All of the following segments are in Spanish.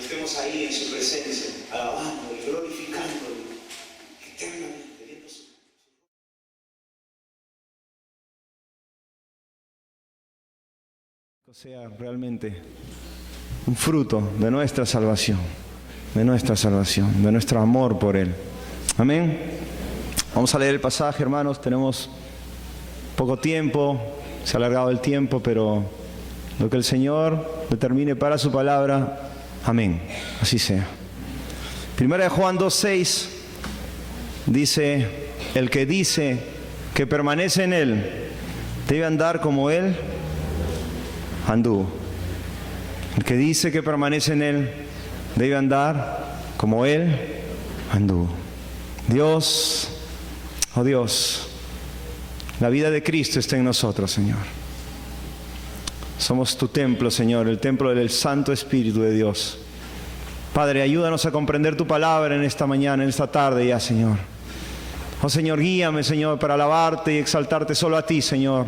estemos ahí en su presencia, alabando y glorificándolo eternamente, viendo su... sea realmente un fruto de nuestra salvación, de nuestro amor por Él. Amén. Vamos a leer el pasaje, hermanos. Tenemos poco tiempo, se ha alargado el tiempo, pero lo que el Señor determine para su palabra, amén. Así sea. Primera de Juan 2:6 dice: el que dice que permanece en Él debe andar como Él anduvo. El que dice que permanece en Él debe andar como Él anduvo. Dios, oh Dios, la vida de Cristo está en nosotros, Señor. Somos tu templo, Señor, el templo del Santo Espíritu de Dios. Padre, ayúdanos a comprender tu palabra en esta mañana, en esta tarde ya, Señor. Oh Señor, guíame, Señor, para alabarte y exaltarte solo a ti, Señor.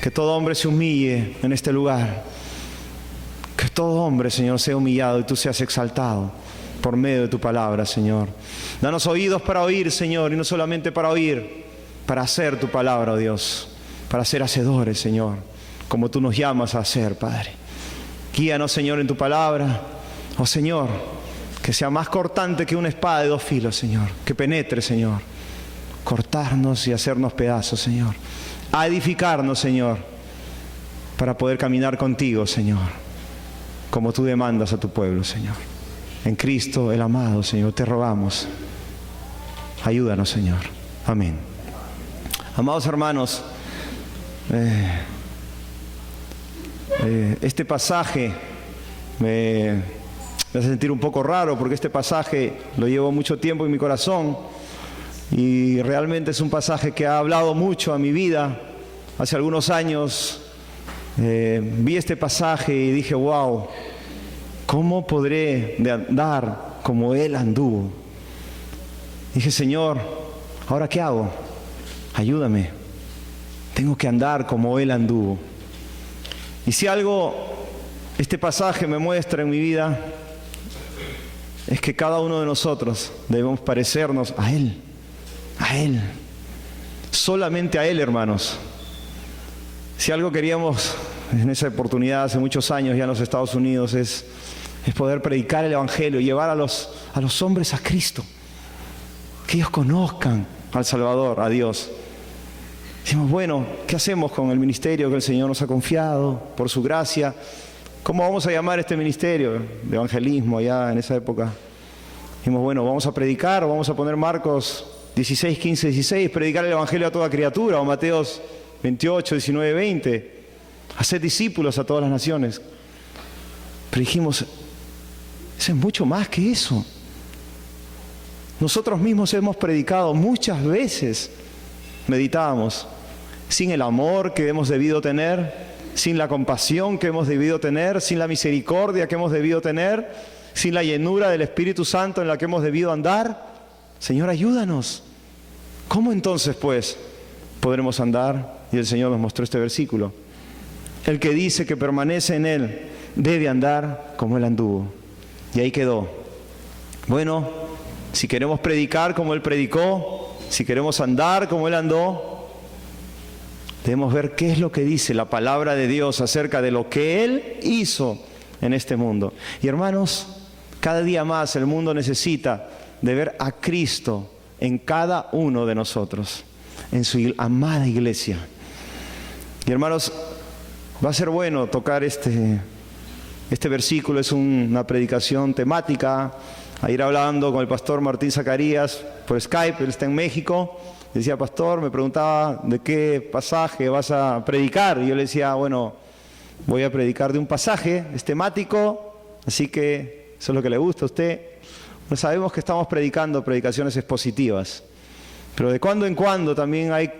Que todo hombre se humille en este lugar. Que todo hombre, Señor, sea humillado y tú seas exaltado por medio de tu palabra, Señor. Danos oídos para oír, Señor, y no solamente para oír, para hacer tu palabra, oh Dios. Para ser hacedores, Señor, como tú nos llamas a hacer, Padre. Guíanos, Señor, en tu palabra. Oh Señor, que sea más cortante que una espada de dos filos, Señor. Que penetre, Señor. Cortarnos y hacernos pedazos, Señor. A edificarnos, Señor, para poder caminar contigo, Señor, como tú demandas a tu pueblo, Señor. En Cristo el amado, Señor, te rogamos. Ayúdanos, Señor. Amén. Amados hermanos, este pasaje me hace sentir un poco raro, porque este pasaje lo llevo mucho tiempo en mi corazón y realmente es un pasaje que ha hablado mucho a mi vida. Hace algunos años vi este pasaje y dije: wow, ¿cómo podré andar como Él anduvo? Dije: Señor, ¿ahora qué hago? Ayúdame. Tengo que andar como Él anduvo. Y si algo este pasaje me muestra en mi vida, es que cada uno de nosotros debemos parecernos a Él. A Él. Solamente a Él, hermanos. Si algo queríamos en esa oportunidad hace muchos años ya en los Estados Unidos es poder predicar el Evangelio, llevar a los hombres a Cristo, que ellos conozcan al Salvador, a Dios. Decimos: bueno, ¿qué hacemos con el ministerio que el Señor nos ha confiado por su gracia? ¿Cómo vamos a llamar este ministerio de evangelismo allá en esa época? Dijimos: bueno, vamos a predicar, o vamos a poner Marcos 16, 15, 16, predicar el Evangelio a toda criatura, o Mateos 28, 19, 20, hacer discípulos a todas las naciones. Pero dijimos: eso es mucho más que eso. Nosotros mismos hemos predicado muchas veces, meditábamos, sin el amor que hemos debido tener, sin la compasión que hemos debido tener, sin la misericordia que hemos debido tener, sin la llenura del Espíritu Santo en la que hemos debido andar. Señor, ayúdanos. ¿Cómo entonces, pues, podremos andar? Y el Señor nos mostró este versículo. El que dice que permanece en Él debe andar como Él anduvo. Y ahí quedó. Bueno, si queremos predicar como Él predicó, si queremos andar como Él andó, debemos ver qué es lo que dice la palabra de Dios acerca de lo que Él hizo en este mundo. Y hermanos, cada día más el mundo necesita de ver a Cristo en cada uno de nosotros, en su amada iglesia. Y hermanos, va a ser bueno tocar este versículo. Es una predicación temática. A ir hablando con el pastor Martín Zacarías por Skype. Él está en México. Decía: pastor, me preguntaba de qué pasaje vas a predicar. Y yo le decía: bueno, voy a predicar de un pasaje, es temático, así que eso es lo que le gusta a usted. Bueno, sabemos que estamos predicando predicaciones expositivas, pero de cuando en cuando también hay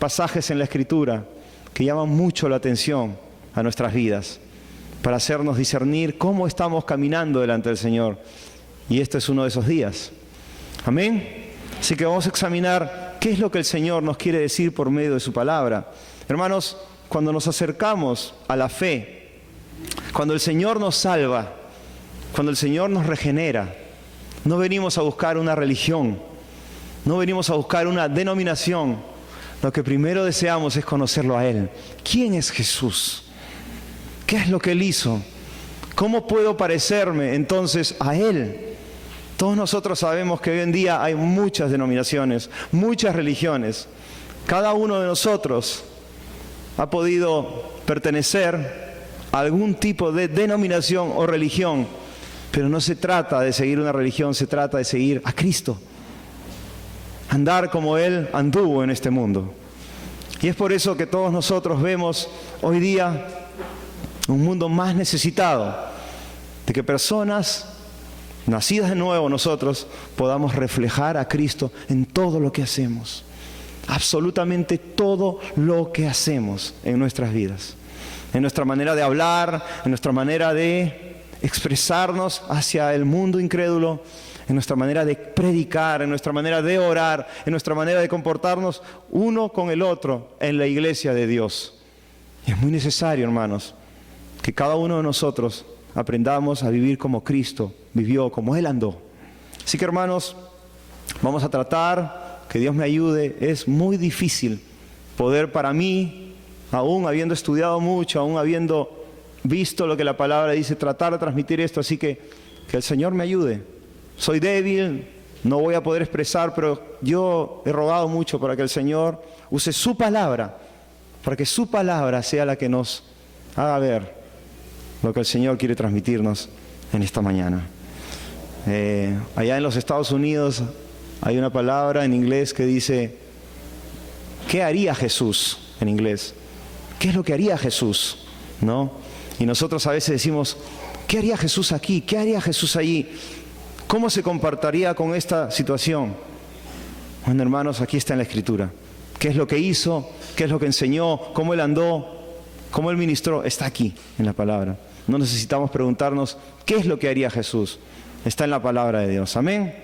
pasajes en la Escritura que llaman mucho la atención a nuestras vidas, para hacernos discernir cómo estamos caminando delante del Señor. Y este es uno de esos días. Amén. Así que vamos a examinar qué es lo que el Señor nos quiere decir por medio de su palabra. Hermanos, cuando nos acercamos a la fe, cuando el Señor nos salva, cuando el Señor nos regenera, no venimos a buscar una religión, no venimos a buscar una denominación. Lo que primero deseamos es conocerlo a Él. ¿Quién es Jesús? ¿Qué es lo que Él hizo? ¿Cómo puedo parecerme entonces a Él? Todos nosotros sabemos que hoy en día hay muchas denominaciones, muchas religiones. Cada uno de nosotros ha podido pertenecer a algún tipo de denominación o religión, pero no se trata de seguir una religión, se trata de seguir a Cristo. Andar como Él anduvo en este mundo. Y es por eso que todos nosotros vemos hoy día un mundo más necesitado de que personas nacidas de nuevo nosotros podamos reflejar a Cristo en todo lo que hacemos. Absolutamente todo lo que hacemos en nuestras vidas. En nuestra manera de hablar, en nuestra manera de expresarnos hacia el mundo incrédulo, en nuestra manera de predicar, en nuestra manera de orar, en nuestra manera de comportarnos uno con el otro en la iglesia de Dios. Y es muy necesario, hermanos, que cada uno de nosotros aprendamos a vivir como Cristo vivió, como Él andó. Así que, hermanos, vamos a tratar, que Dios me ayude. Es muy difícil poder para mí, aún habiendo estudiado mucho, aún habiendo visto lo que la palabra dice, tratar de transmitir esto. Así que el Señor me ayude. Soy débil, no voy a poder expresar, pero yo he rogado mucho para que el Señor use su palabra, para que su palabra sea la que nos haga ver lo que el Señor quiere transmitirnos en esta mañana. Allá en los Estados Unidos hay una palabra en inglés que dice, ¿qué haría Jesús? En inglés. ¿Qué es lo que haría Jesús? ¿No? Y nosotros a veces decimos, ¿qué haría Jesús aquí? ¿Qué haría Jesús allí? ¿Cómo se comportaría con esta situación? Bueno, hermanos, aquí está en la Escritura. ¿Qué es lo que hizo? ¿Qué es lo que enseñó? ¿Cómo Él andó? ¿Cómo Él ministró? Está aquí en la palabra. No necesitamos preguntarnos qué es lo que haría Jesús. Está en la palabra de Dios. Amén.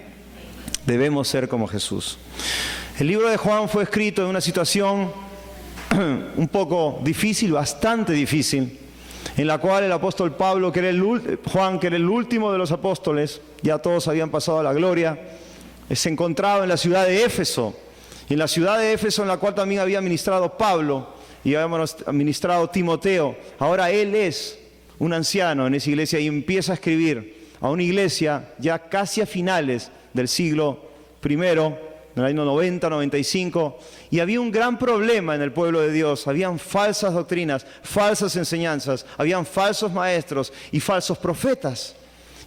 Debemos ser como Jesús. El libro de Juan fue escrito en una situación un poco difícil, bastante difícil, en la cual el apóstol Pablo, Juan, que era el último de los apóstoles, ya todos habían pasado a la gloria, se encontraba en la ciudad de Éfeso. Y en la ciudad de Éfeso, en la cual también había ministrado Pablo y había ministrado Timoteo. Ahora él es un anciano en esa iglesia y empieza a escribir a una iglesia ya casi a finales del siglo I, en el año 90, 95, y había un gran problema en el pueblo de Dios. Habían falsas doctrinas, falsas enseñanzas, habían falsos maestros y falsos profetas.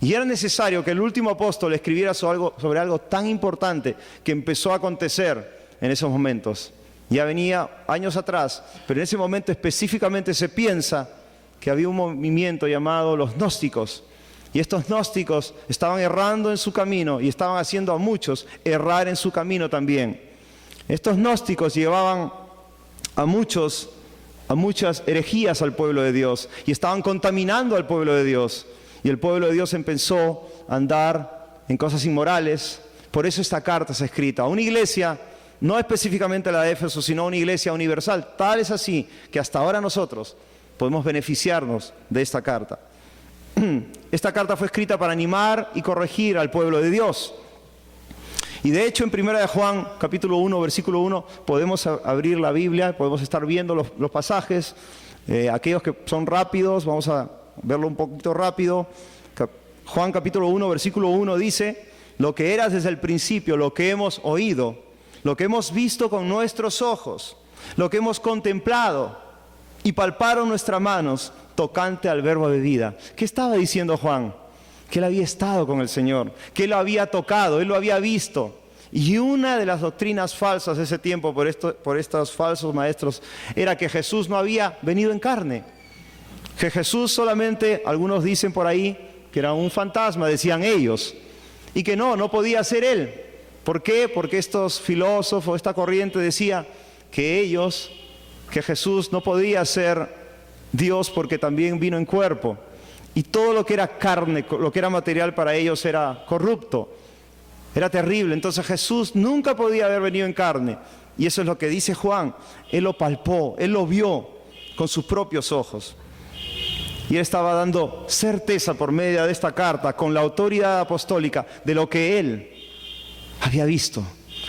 Y era necesario que el último apóstol escribiera sobre algo tan importante que empezó a acontecer en esos momentos. Ya venía años atrás, pero en ese momento específicamente se piensa que había un movimiento llamado los gnósticos. Y estos gnósticos estaban errando en su camino y estaban haciendo a muchos errar en su camino también. Estos gnósticos llevaban a muchas herejías al pueblo de Dios y estaban contaminando al pueblo de Dios. Y el pueblo de Dios empezó a andar en cosas inmorales. Por eso esta carta está escrita a una iglesia, no específicamente la de Éfeso, sino a una iglesia universal. Tal es así que hasta ahora nosotros podemos beneficiarnos de esta carta. Esta carta fue escrita para animar y corregir al pueblo de Dios. Y de hecho en 1 de Juan, capítulo 1, versículo 1, podemos abrir la Biblia, podemos estar viendo los pasajes. Aquellos que son rápidos, vamos a verlo un poquito rápido. Juan capítulo 1, versículo 1 dice, lo que eras desde el principio, lo que hemos oído, lo que hemos visto con nuestros ojos, lo que hemos contemplado y palparon nuestras manos tocante al verbo de vida. ¿Qué estaba diciendo Juan? Que él había estado con el Señor, que él lo había tocado, él lo había visto. Y una de las doctrinas falsas de ese tiempo por estos falsos maestros era que Jesús no había venido en carne. Que Jesús solamente, algunos dicen por ahí, que era un fantasma, decían ellos. Y que no podía ser él. ¿Por qué? Porque estos filósofos, esta corriente decía que Jesús no podía ser Dios porque también vino en cuerpo. Y todo lo que era carne, lo que era material para ellos era corrupto. Era terrible. Entonces Jesús nunca podía haber venido en carne. Y eso es lo que dice Juan. Él lo palpó, él lo vio con sus propios ojos. Y él estaba dando certeza por medio de esta carta, con la autoridad apostólica, de lo que él había visto,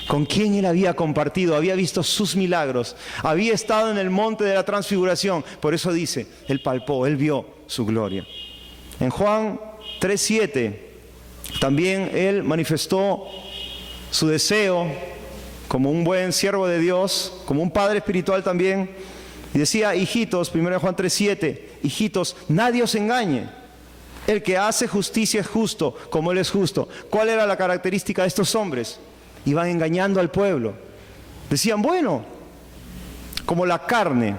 con quién él había compartido, había visto sus milagros, había estado en el monte de la transfiguración. Por eso dice, él palpó, él vio su gloria. En Juan 3:7, también él manifestó su deseo como un buen siervo de Dios, como un padre espiritual también. Y decía, hijitos, 1 Juan 3:7, hijitos, nadie os engañe. El que hace justicia es justo, como él es justo. ¿Cuál era la característica de estos hombres? Iban engañando al pueblo. Decían, bueno, como la carne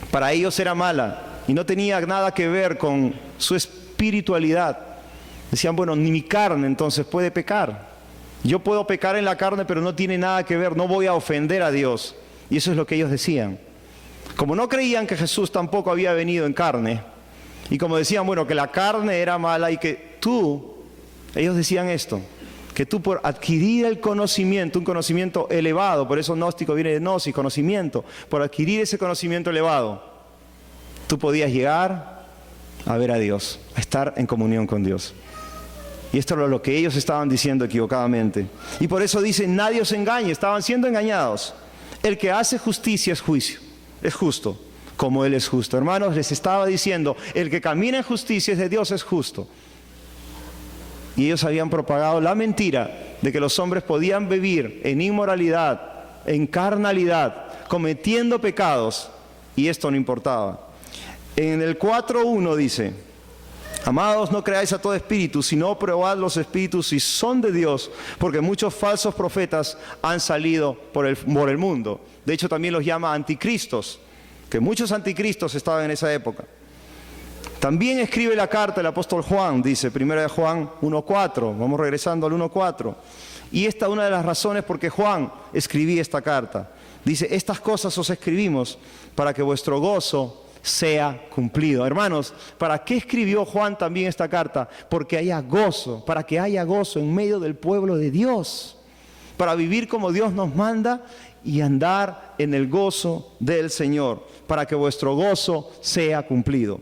para ellos era mala y no tenía nada que ver con su espiritualidad. Decían, bueno, ni mi carne entonces puede pecar. Yo puedo pecar en la carne, pero no tiene nada que ver, no voy a ofender a Dios. Y eso es lo que ellos decían. Como no creían que Jesús tampoco había venido en carne, y como decían, bueno, que la carne era mala y que ellos decían esto, que tú por adquirir el conocimiento, un conocimiento elevado, por eso gnóstico viene de gnosis, conocimiento, por adquirir ese conocimiento elevado, tú podías llegar a ver a Dios, a estar en comunión con Dios. Y esto era lo que ellos estaban diciendo equivocadamente. Y por eso dicen, nadie os engañe, estaban siendo engañados. El que hace justicia es justo, como Él es justo. Hermanos, les estaba diciendo, el que camina en justicia es de Dios, es justo. Y ellos habían propagado la mentira de que los hombres podían vivir en inmoralidad, en carnalidad, cometiendo pecados, y esto no importaba. En el 4:1 dice, amados, no creáis a todo espíritu, sino probad los espíritus si son de Dios, porque muchos falsos profetas han salido por el mundo. De hecho, también los llama anticristos, que muchos anticristos estaban en esa época. También escribe la carta el apóstol Juan, dice, 1 Juan 1:4, vamos regresando al 1:4. Y esta es una de las razones por que Juan escribía esta carta. Dice, estas cosas os escribimos para que vuestro gozo sea cumplido. Hermanos, ¿para qué escribió Juan también esta carta? Porque haya gozo, para que haya gozo en medio del pueblo de Dios, para vivir como Dios nos manda y andar en el gozo del Señor, para que vuestro gozo sea cumplido.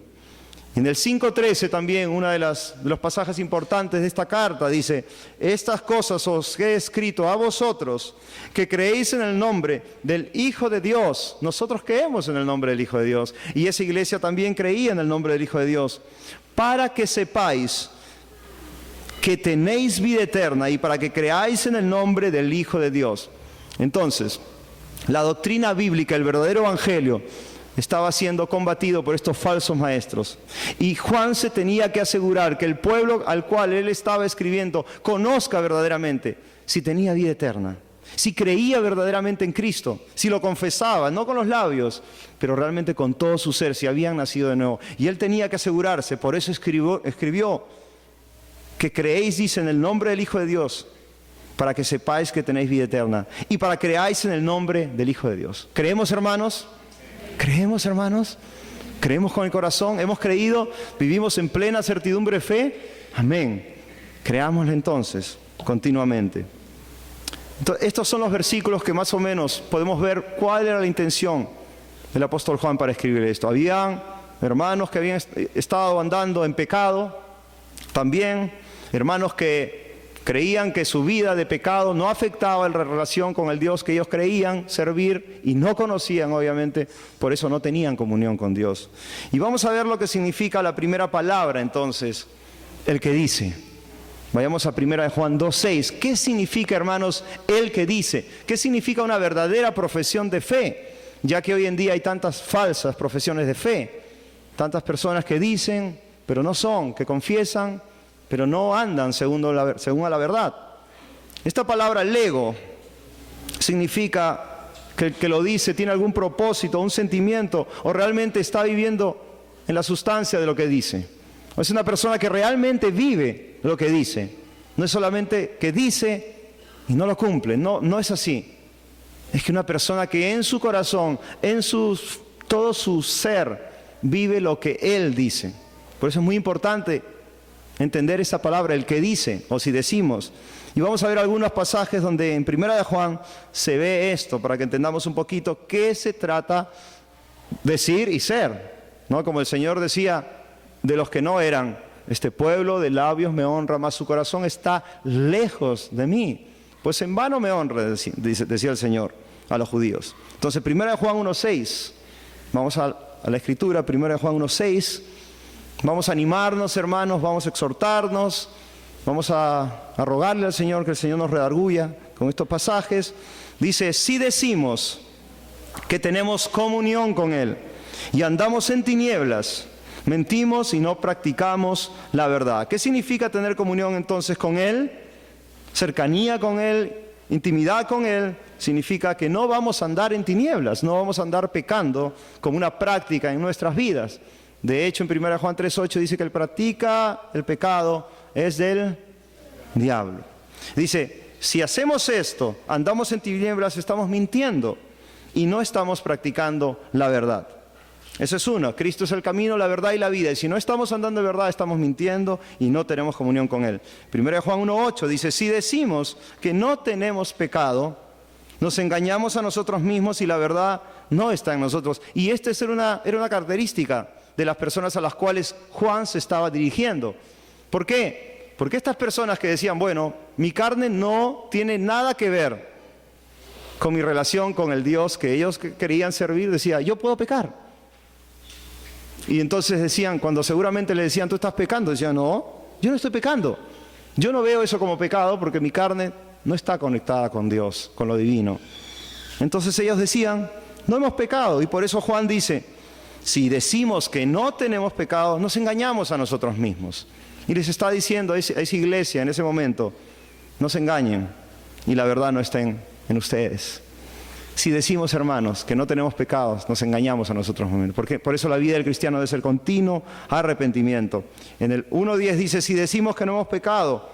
En el 5:13 también, uno de los pasajes importantes de esta carta, dice, estas cosas os he escrito a vosotros, que creéis en el nombre del Hijo de Dios. Nosotros creemos en el nombre del Hijo de Dios, y esa iglesia también creía en el nombre del Hijo de Dios, para que sepáis que tenéis vida eterna y para que creáis en el nombre del Hijo de Dios. Entonces, la doctrina bíblica, el verdadero evangelio, estaba siendo combatido por estos falsos maestros. Y Juan se tenía que asegurar que el pueblo al cual él estaba escribiendo conozca verdaderamente si tenía vida eterna, si creía verdaderamente en Cristo, si lo confesaba, no con los labios, pero realmente con todo su ser, si habían nacido de nuevo. Y él tenía que asegurarse, por eso escribió que creéis, dice, en el nombre del Hijo de Dios, para que sepáis que tenéis vida eterna y para que creáis en el nombre del Hijo de Dios. ¿Creemos, hermanos? ¿Creemos, hermanos? ¿Creemos con el corazón? ¿Hemos creído? ¿Vivimos en plena certidumbre de fe? Amén. Creámoslo entonces, continuamente. Entonces, estos son los versículos que más o menos podemos ver cuál era la intención del apóstol Juan para escribir esto. Habían hermanos que habían estado andando en pecado, también hermanos que creían que su vida de pecado no afectaba la relación con el Dios que ellos creían servir y no conocían, obviamente, por eso no tenían comunión con Dios. Y vamos a ver lo que significa la primera palabra, entonces, el que dice. Vayamos a 1 Juan 2:6. ¿Qué significa, hermanos, el que dice? ¿Qué significa una verdadera profesión de fe? Ya que hoy en día hay tantas falsas profesiones de fe, tantas personas que dicen, pero no son, que confiesan, pero no andan según a la verdad. Esta palabra lego significa que el que lo dice tiene algún propósito, un sentimiento, o realmente está viviendo en la sustancia de lo que dice. O es una persona que realmente vive lo que dice. No es solamente que dice y no lo cumple, no es así. Es que una persona que en su corazón, todo su ser, vive lo que él dice. Por eso es muy importante entender esa palabra, el que dice, o si decimos. Y vamos a ver algunos pasajes donde en 1 Juan se ve esto, para que entendamos un poquito qué se trata decir y ser, ¿no? Como el Señor decía, de los que no eran. Este pueblo de labios me honra, mas su corazón está lejos de mí. Pues en vano me honra, decía el Señor a los judíos. Entonces, 1 Juan 1:6. Vamos a la Escritura, 1 Juan 1:6. Vamos a animarnos, hermanos, vamos a exhortarnos, vamos a rogarle al Señor que el Señor nos redarguya con estos pasajes. Dice, si decimos que tenemos comunión con Él y andamos en tinieblas, mentimos y no practicamos la verdad. ¿Qué significa tener comunión entonces con Él? Cercanía con Él, intimidad con Él, significa que no vamos a andar en tinieblas, no vamos a andar pecando como una práctica en nuestras vidas. De hecho, en 1 Juan 3:8 dice que el practica el pecado es del diablo. Dice, si hacemos esto, andamos en tinieblas, estamos mintiendo y no estamos practicando la verdad. Eso es uno, Cristo es el camino, la verdad y la vida. Y si no estamos andando en verdad, estamos mintiendo y no tenemos comunión con Él. 1 Juan 1:8 dice, si decimos que no tenemos pecado, nos engañamos a nosotros mismos y la verdad no está en nosotros. Y esta era una característica de las personas a las cuales Juan se estaba dirigiendo. ¿Por qué? Porque estas personas que decían, bueno, mi carne no tiene nada que ver con mi relación con el Dios que ellos querían servir, decía, yo puedo pecar. Y entonces decían, cuando seguramente le decían, tú estás pecando, decían, no, yo no estoy pecando. Yo no veo eso como pecado porque mi carne no está conectada con Dios, con lo divino. Entonces ellos decían, no hemos pecado. Y por eso Juan dice, si decimos que no tenemos pecado, nos engañamos a nosotros mismos. Y les está diciendo a esa iglesia en ese momento, no se engañen y la verdad no está en ustedes. Si decimos, hermanos, que no tenemos pecados, nos engañamos a nosotros mismos. Porque por eso la vida del cristiano debe ser continuo arrepentimiento. En el 1:10 dice, si decimos que no hemos pecado,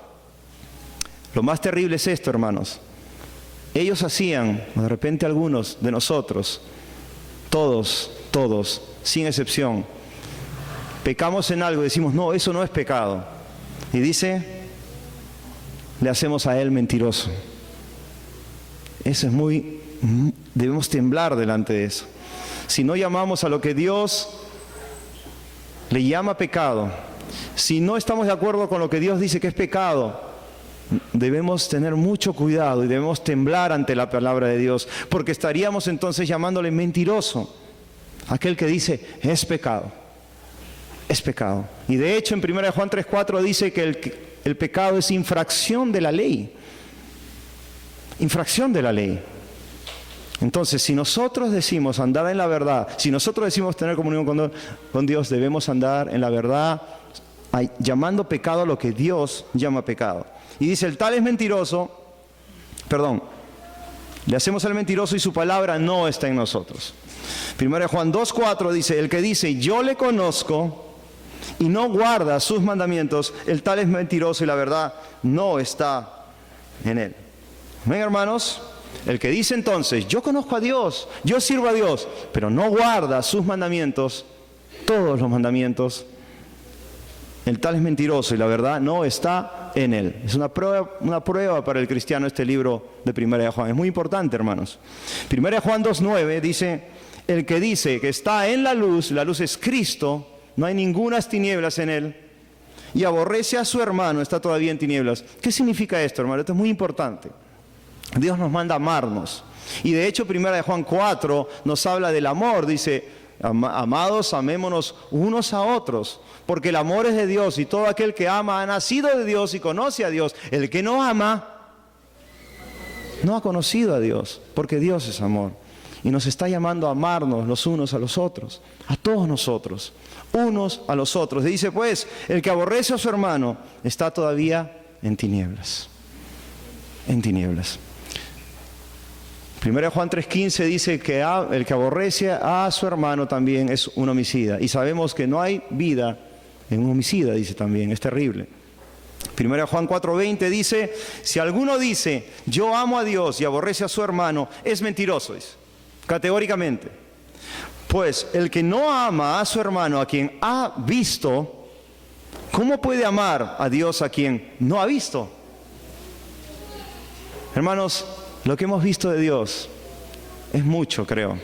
lo más terrible es esto, hermanos. Ellos hacían, de repente algunos de nosotros, todos, sin excepción, pecamos en algo y decimos, no, eso no es pecado. Y dice, le hacemos a Él mentiroso. Eso es debemos temblar delante de eso. Si no llamamos a lo que Dios le llama pecado, si no estamos de acuerdo con lo que Dios dice que es pecado, debemos tener mucho cuidado y debemos temblar ante la palabra de Dios, porque estaríamos entonces llamándole mentiroso aquel que dice, es pecado, es pecado. Y de hecho en 1 Juan 3:4 dice que el pecado es infracción de la ley, infracción de la ley. Entonces, si nosotros decimos andar en la verdad, si nosotros decimos tener comunión con Dios, debemos andar en la verdad, llamando pecado a lo que Dios llama pecado. Y dice, el tal es mentiroso, le hacemos al mentiroso y su palabra no está en nosotros. 1 Juan 2:4 dice, el que dice, yo le conozco y no guarda sus mandamientos, el tal es mentiroso y la verdad no está en él. ¿Ven, hermanos? El que dice entonces, yo conozco a Dios, yo sirvo a Dios, pero no guarda sus mandamientos, todos los mandamientos, el tal es mentiroso y la verdad no está en él. Es una prueba para el cristiano este libro de 1 Juan. Es muy importante, hermanos. 1 Juan 2:9 dice, el que dice que está en la luz es Cristo, no hay ningunas tinieblas en él, y aborrece a su hermano, está todavía en tinieblas. ¿Qué significa esto, hermano? Esto es muy importante. Dios nos manda a amarnos. Y de hecho, 1 Juan 4 nos habla del amor. Dice, amados, amémonos unos a otros, porque el amor es de Dios y todo aquel que ama ha nacido de Dios y conoce a Dios. El que no ama no ha conocido a Dios, porque Dios es amor. Y nos está llamando a amarnos los unos a los otros, a todos nosotros, unos a los otros. Y dice pues, el que aborrece a su hermano está todavía en tinieblas. En tinieblas. 1 Juan 3:15 dice que el que aborrece a su hermano también es un homicida. Y sabemos que no hay vida en un homicida, dice también, es terrible. 1 Juan 4:20 dice, si alguno dice, yo amo a Dios y aborrece a su hermano, es mentiroso, dice, categóricamente. Pues el que no ama a su hermano, a quien ha visto, ¿cómo puede amar a Dios a quien no ha visto? Hermanos, lo que hemos visto de Dios es mucho, creo,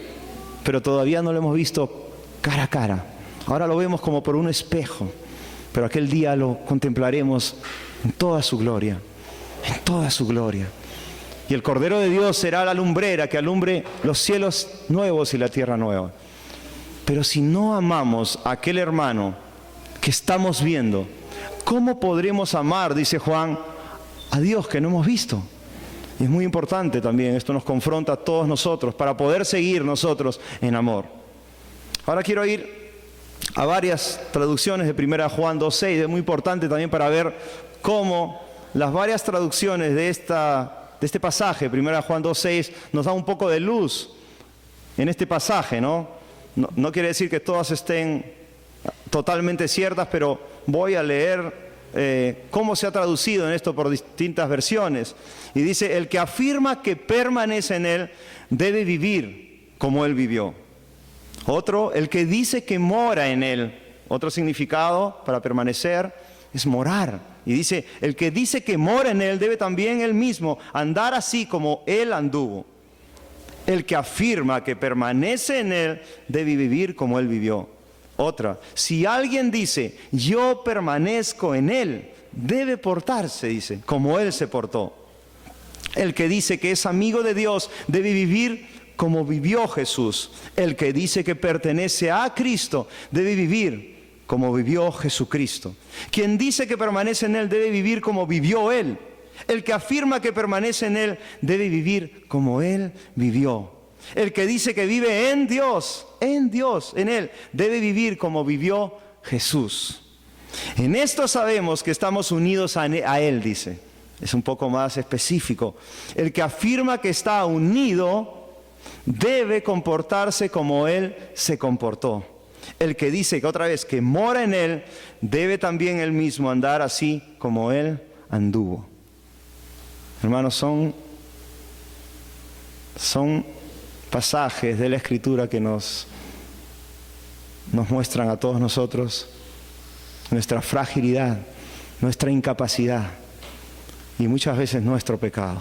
pero todavía no lo hemos visto cara a cara. Ahora lo vemos como por un espejo, pero aquel día lo contemplaremos en toda su gloria, en toda su gloria. Y el Cordero de Dios será la lumbrera que alumbre los cielos nuevos y la tierra nueva. Pero si no amamos a aquel hermano que estamos viendo, ¿cómo podremos amar, dice Juan, a Dios que no hemos visto? Y es muy importante también, esto nos confronta a todos nosotros para poder seguir nosotros en amor. Ahora quiero ir a varias traducciones de 1 Juan 2:6, es muy importante también para ver cómo las varias traducciones de este pasaje, 1 Juan 2:6, nos da un poco de luz en este pasaje, ¿no? No quiere decir que todas estén totalmente ciertas, pero voy a leer cómo se ha traducido en esto por distintas versiones. Y dice, el que afirma que permanece en él debe vivir como él vivió. Otro, el que dice que mora en él. Otro significado para permanecer es morar. Y dice, el que dice que mora en él debe también él mismo andar así como él anduvo. El que afirma que permanece en él debe vivir como él vivió. Otra, si alguien dice, yo permanezco en él, debe portarse, dice, como él se portó. El que dice que es amigo de Dios debe vivir como vivió Jesús. El que dice que pertenece a Cristo debe vivir como vivió Jesucristo. Quien dice que permanece en él debe vivir como vivió él. El que afirma que permanece en él debe vivir como él vivió. El que dice que vive en Dios, en él, debe vivir como vivió Jesús. En esto sabemos que estamos unidos a él, dice. Es un poco más específico. El que afirma que está unido debe comportarse como él se comportó. El que dice que otra vez que mora en él, debe también él mismo andar así como él anduvo. Hermanos, son pasajes de la Escritura que nos muestran a todos nosotros nuestra fragilidad, nuestra incapacidad y muchas veces nuestro pecado.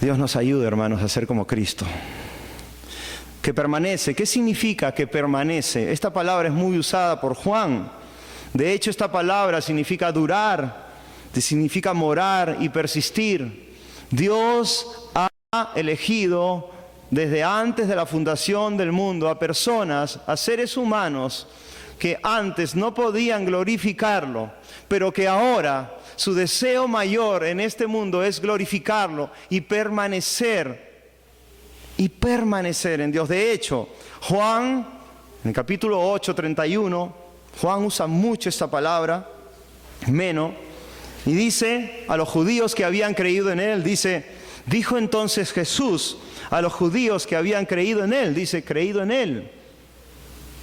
Dios nos ayude, hermanos, a ser como Cristo. Que permanece. ¿Qué significa que permanece? Esta palabra es muy usada por Juan. De hecho, esta palabra significa durar, significa morar y persistir. Dios ha elegido desde antes de la fundación del mundo a personas, a seres humanos que antes no podían glorificarlo, pero que ahora su deseo mayor en este mundo es glorificarlo y permanecer en Dios. De hecho, Juan, en el capítulo 8, 31, Juan usa mucho esta palabra, meno, y dice a los judíos que habían creído en él, dijo entonces Jesús a los judíos que habían creído en él, dice, creído en él.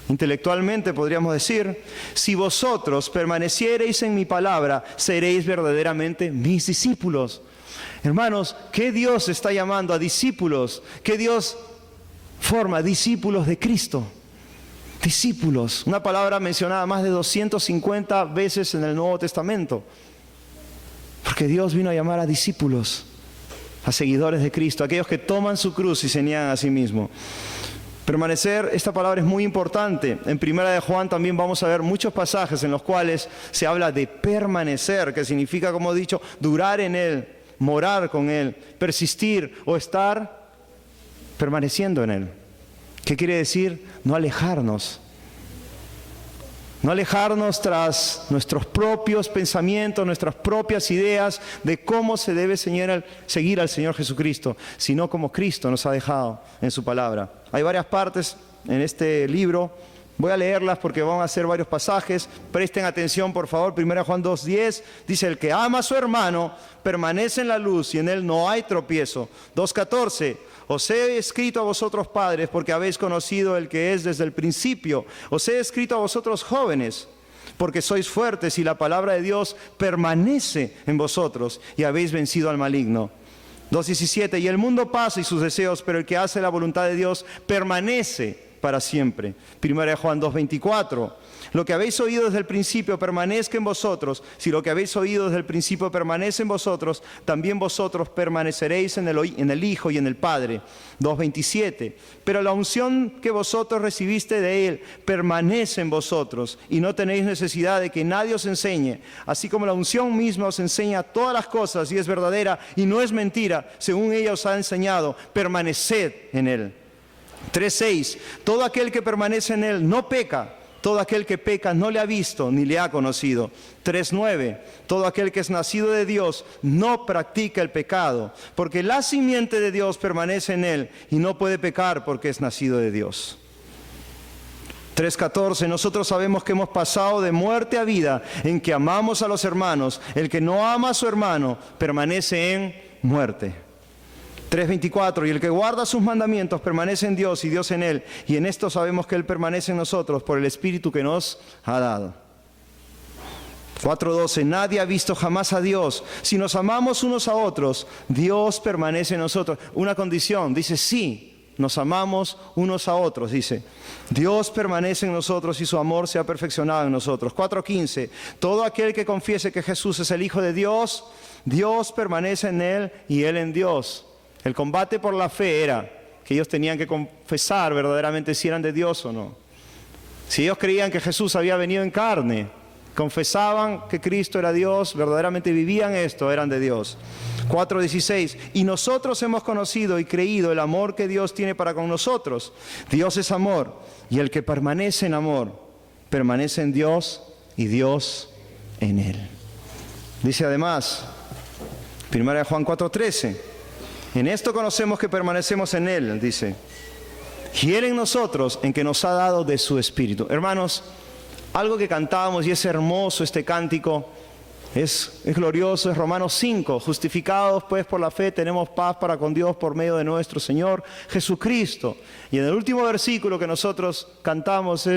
Intelectualmente podríamos decir, si vosotros permaneciereis en mi palabra, seréis verdaderamente mis discípulos. Hermanos, ¿qué Dios está llamando a discípulos? ¿Qué Dios forma? Discípulos de Cristo. Discípulos, una palabra mencionada más de 250 veces en el Nuevo Testamento. Porque Dios vino a llamar a discípulos, a seguidores de Cristo, aquellos que toman su cruz y se niegan a sí mismos. Permanecer, esta palabra es muy importante. En 1 Juan también vamos a ver muchos pasajes en los cuales se habla de permanecer, que significa, como he dicho, durar en Él, morar con Él, persistir o estar permaneciendo en Él. ¿Qué quiere decir? No alejarnos. No alejarnos tras nuestros propios pensamientos, nuestras propias ideas de cómo se debe seguir al Señor Jesucristo, sino como Cristo nos ha dejado en su palabra. Hay varias partes en este libro, voy a leerlas porque van a ser varios pasajes. Presten atención, por favor. 1 Juan 2:10 dice, el que ama a su hermano permanece en la luz y en él no hay tropiezo. 2:14, os he escrito a vosotros padres porque habéis conocido el que es desde el principio. Os he escrito a vosotros jóvenes porque sois fuertes y la palabra de Dios permanece en vosotros y habéis vencido al maligno. 2:17, y el mundo pasa y sus deseos, pero el que hace la voluntad de Dios permanece para siempre. 1 Juan 2:24. Lo que habéis oído desde el principio permanezca en vosotros. Si lo que habéis oído desde el principio permanece en vosotros, también vosotros permaneceréis en el Hijo y en el Padre. 2:27. Pero la unción que vosotros recibiste de Él permanece en vosotros, y no tenéis necesidad de que nadie os enseñe. Así como la unción misma os enseña todas las cosas y es verdadera y no es mentira, según ella os ha enseñado, permaneced en Él. 3:6. Todo aquel que permanece en Él no peca. Todo aquel que peca no le ha visto ni le ha conocido. 3:9. Todo aquel que es nacido de Dios no practica el pecado, porque la simiente de Dios permanece en él y no puede pecar porque es nacido de Dios. 3:14. Nosotros sabemos que hemos pasado de muerte a vida en que amamos a los hermanos. El que no ama a su hermano permanece en muerte. 3:24. Y el que guarda sus mandamientos permanece en Dios y Dios en él. Y en esto sabemos que Él permanece en nosotros por el Espíritu que nos ha dado. 4:12. Nadie ha visto jamás a Dios. Si nos amamos unos a otros, Dios permanece en nosotros. Una condición, dice, sí, nos amamos unos a otros, dice. Dios permanece en nosotros y su amor se ha perfeccionado en nosotros. 4:15. Todo aquel que confiese que Jesús es el Hijo de Dios, Dios permanece en él y él en Dios. El combate por la fe era que ellos tenían que confesar verdaderamente si eran de Dios o no. Si ellos creían que Jesús había venido en carne, confesaban que Cristo era Dios, verdaderamente vivían esto, eran de Dios. 4:16. Y nosotros hemos conocido y creído el amor que Dios tiene para con nosotros. Dios es amor, y el que permanece en amor, permanece en Dios y Dios en él. Dice además, 1 Juan 4:13. En esto conocemos que permanecemos en Él, dice, y Él en nosotros, en que nos ha dado de su Espíritu. Hermanos, algo que cantábamos y es hermoso este cántico, es glorioso, es Romanos 5. Justificados pues por la fe tenemos paz para con Dios por medio de nuestro Señor Jesucristo. Y en el último versículo que nosotros cantamos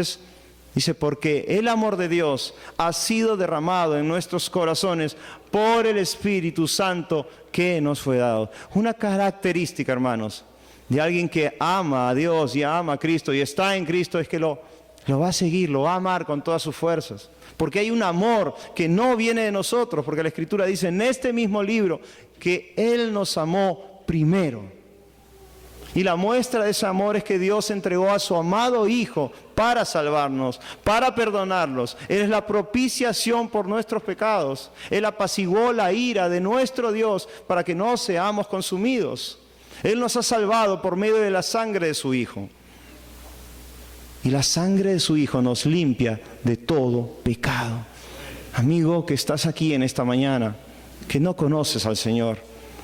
dice, porque el amor de Dios ha sido derramado en nuestros corazones por el Espíritu Santo que nos fue dado. Una característica, hermanos, de alguien que ama a Dios y ama a Cristo y está en Cristo es que lo va a seguir, lo va a amar con todas sus fuerzas. Porque hay un amor que no viene de nosotros, porque la Escritura dice en este mismo libro que Él nos amó primero. Y la muestra de ese amor es que Dios entregó a su amado Hijo para salvarnos, para perdonarlos. Él es la propiciación por nuestros pecados. Él apaciguó la ira de nuestro Dios para que no seamos consumidos. Él nos ha salvado por medio de la sangre de su Hijo. Y la sangre de su Hijo nos limpia de todo pecado. Amigo que estás aquí en esta mañana, que no conoces al Señor,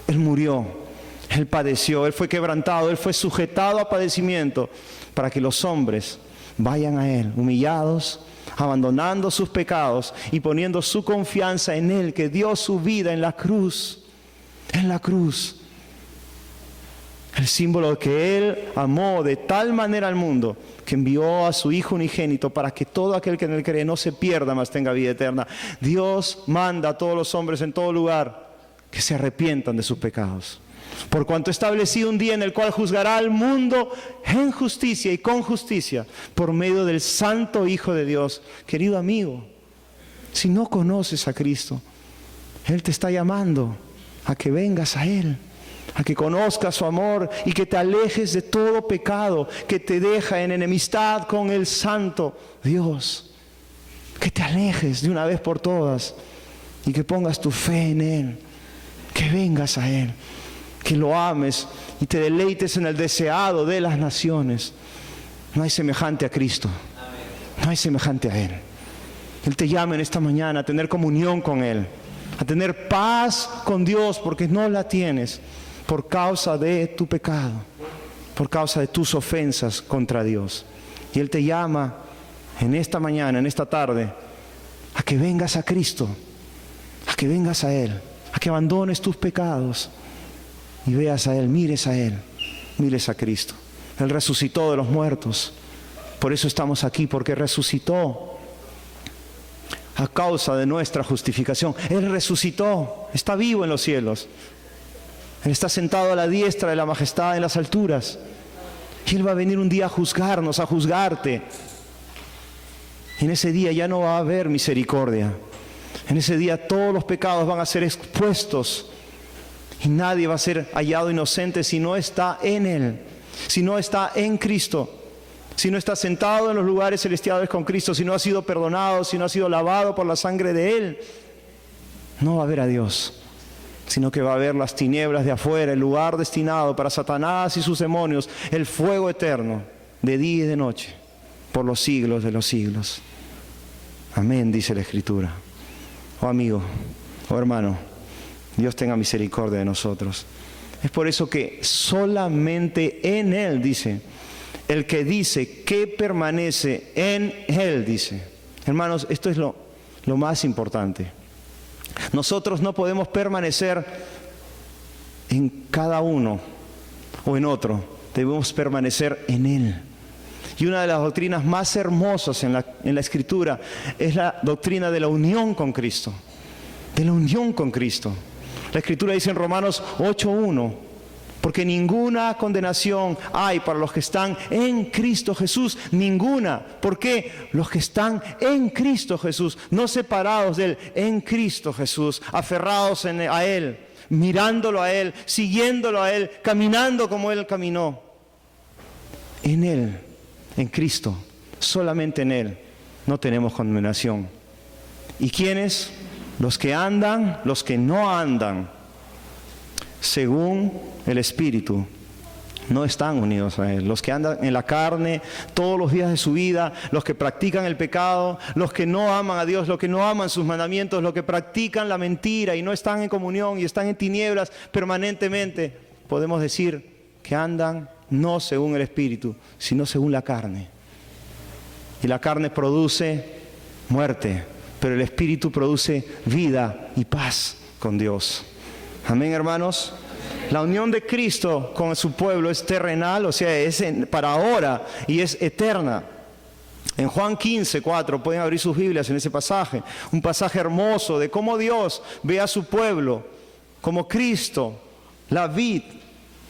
Él murió. Él padeció, Él fue quebrantado, Él fue sujetado a padecimiento para que los hombres vayan a Él, humillados, abandonando sus pecados y poniendo su confianza en Él, que dio su vida en la cruz. En la cruz. El símbolo de que Él amó de tal manera al mundo que envió a su Hijo unigénito para que todo aquel que en Él cree no se pierda, mas tenga vida eterna. Dios manda a todos los hombres en todo lugar que se arrepientan de sus pecados. Por cuanto ha establecido un día en el cual juzgará al mundo en justicia y con justicia por medio del Santo Hijo de Dios. Querido amigo, si no conoces a Cristo, Él te está llamando a que vengas a Él, a que conozcas su amor y que te alejes de todo pecado que te deja en enemistad con el Santo Dios. Que te alejes de una vez por todas y que pongas tu fe en Él, que vengas a Él. Que lo ames y te deleites en el deseado de las naciones. No hay semejante a Cristo. No hay semejante a Él. Él te llama en esta mañana a tener comunión con Él, a tener paz con Dios, porque no la tienes por causa de tu pecado, por causa de tus ofensas contra Dios. Y Él te llama en esta mañana, en esta tarde, a que vengas a Cristo, a que vengas a Él, a que abandones tus pecados y veas a Él, mires a Él, mires a Cristo. Él resucitó de los muertos. Por eso estamos aquí, porque resucitó a causa de nuestra justificación. Él resucitó, está vivo en los cielos. Él está sentado a la diestra de la majestad en las alturas. Y Él va a venir un día a juzgarnos, a juzgarte. Y en ese día ya no va a haber misericordia. En ese día todos los pecados van a ser expuestos. Y nadie va a ser hallado inocente si no está en Él, si no está en Cristo, si no está sentado en los lugares celestiales con Cristo, si no ha sido perdonado, si no ha sido lavado por la sangre de Él. No va a ver a Dios, sino que va a ver las tinieblas de afuera, el lugar destinado para Satanás y sus demonios, el fuego eterno, de día y de noche, por los siglos de los siglos. Amén, dice la Escritura. Oh amigo, oh hermano, Dios tenga misericordia de nosotros. Es por eso que solamente en Él, dice, el que dice que permanece en Él, dice. Hermanos, esto es lo más importante. Nosotros no podemos permanecer en cada uno o en otro. Debemos permanecer en Él. Y una de las doctrinas más hermosas en la Escritura es la doctrina de la unión con Cristo. De la unión con Cristo. La Escritura dice en Romanos 8:1, porque ninguna condenación hay para los que están en Cristo Jesús, ninguna. ¿Por qué? Los que están en Cristo Jesús, no separados de Él, en Cristo Jesús, aferrados a Él, mirándolo a Él, siguiéndolo a Él, caminando como Él caminó. En Él, en Cristo, solamente en Él, no tenemos condenación. ¿Y quiénes? Los que andan, los que no andan según el Espíritu, no están unidos a Él. Los que andan en la carne todos los días de su vida, los que practican el pecado, los que no aman a Dios, los que no aman sus mandamientos, los que practican la mentira y no están en comunión y están en tinieblas permanentemente, podemos decir que andan no según el Espíritu, sino según la carne. Y la carne produce muerte, pero el Espíritu produce vida y paz con Dios. Amén, hermanos. La unión de Cristo con su pueblo es terrenal, o sea, es para ahora y es eterna. En Juan 15:4, pueden abrir sus Biblias en ese pasaje, un pasaje hermoso de cómo Dios ve a su pueblo, como Cristo, la vid,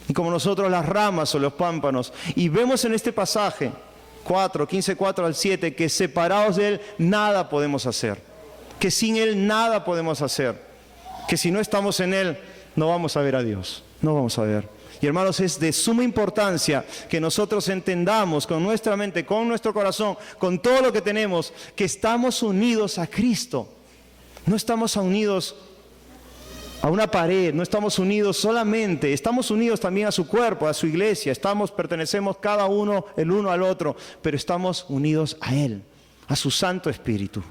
y como nosotros las ramas o los pámpanos. Y vemos en este pasaje 15:4-7, que separados de Él nada podemos hacer, que sin Él nada podemos hacer, que si no estamos en Él no vamos a ver a Dios, no vamos a ver. Y hermanos, es de suma importancia que nosotros entendamos con nuestra mente, con nuestro corazón, con todo lo que tenemos, que estamos unidos a Cristo. No estamos unidos a una pared, no estamos unidos solamente, estamos unidos también a su cuerpo, a su iglesia, pertenecemos cada uno el uno al otro, pero estamos unidos a Él, a su Santo Espíritu.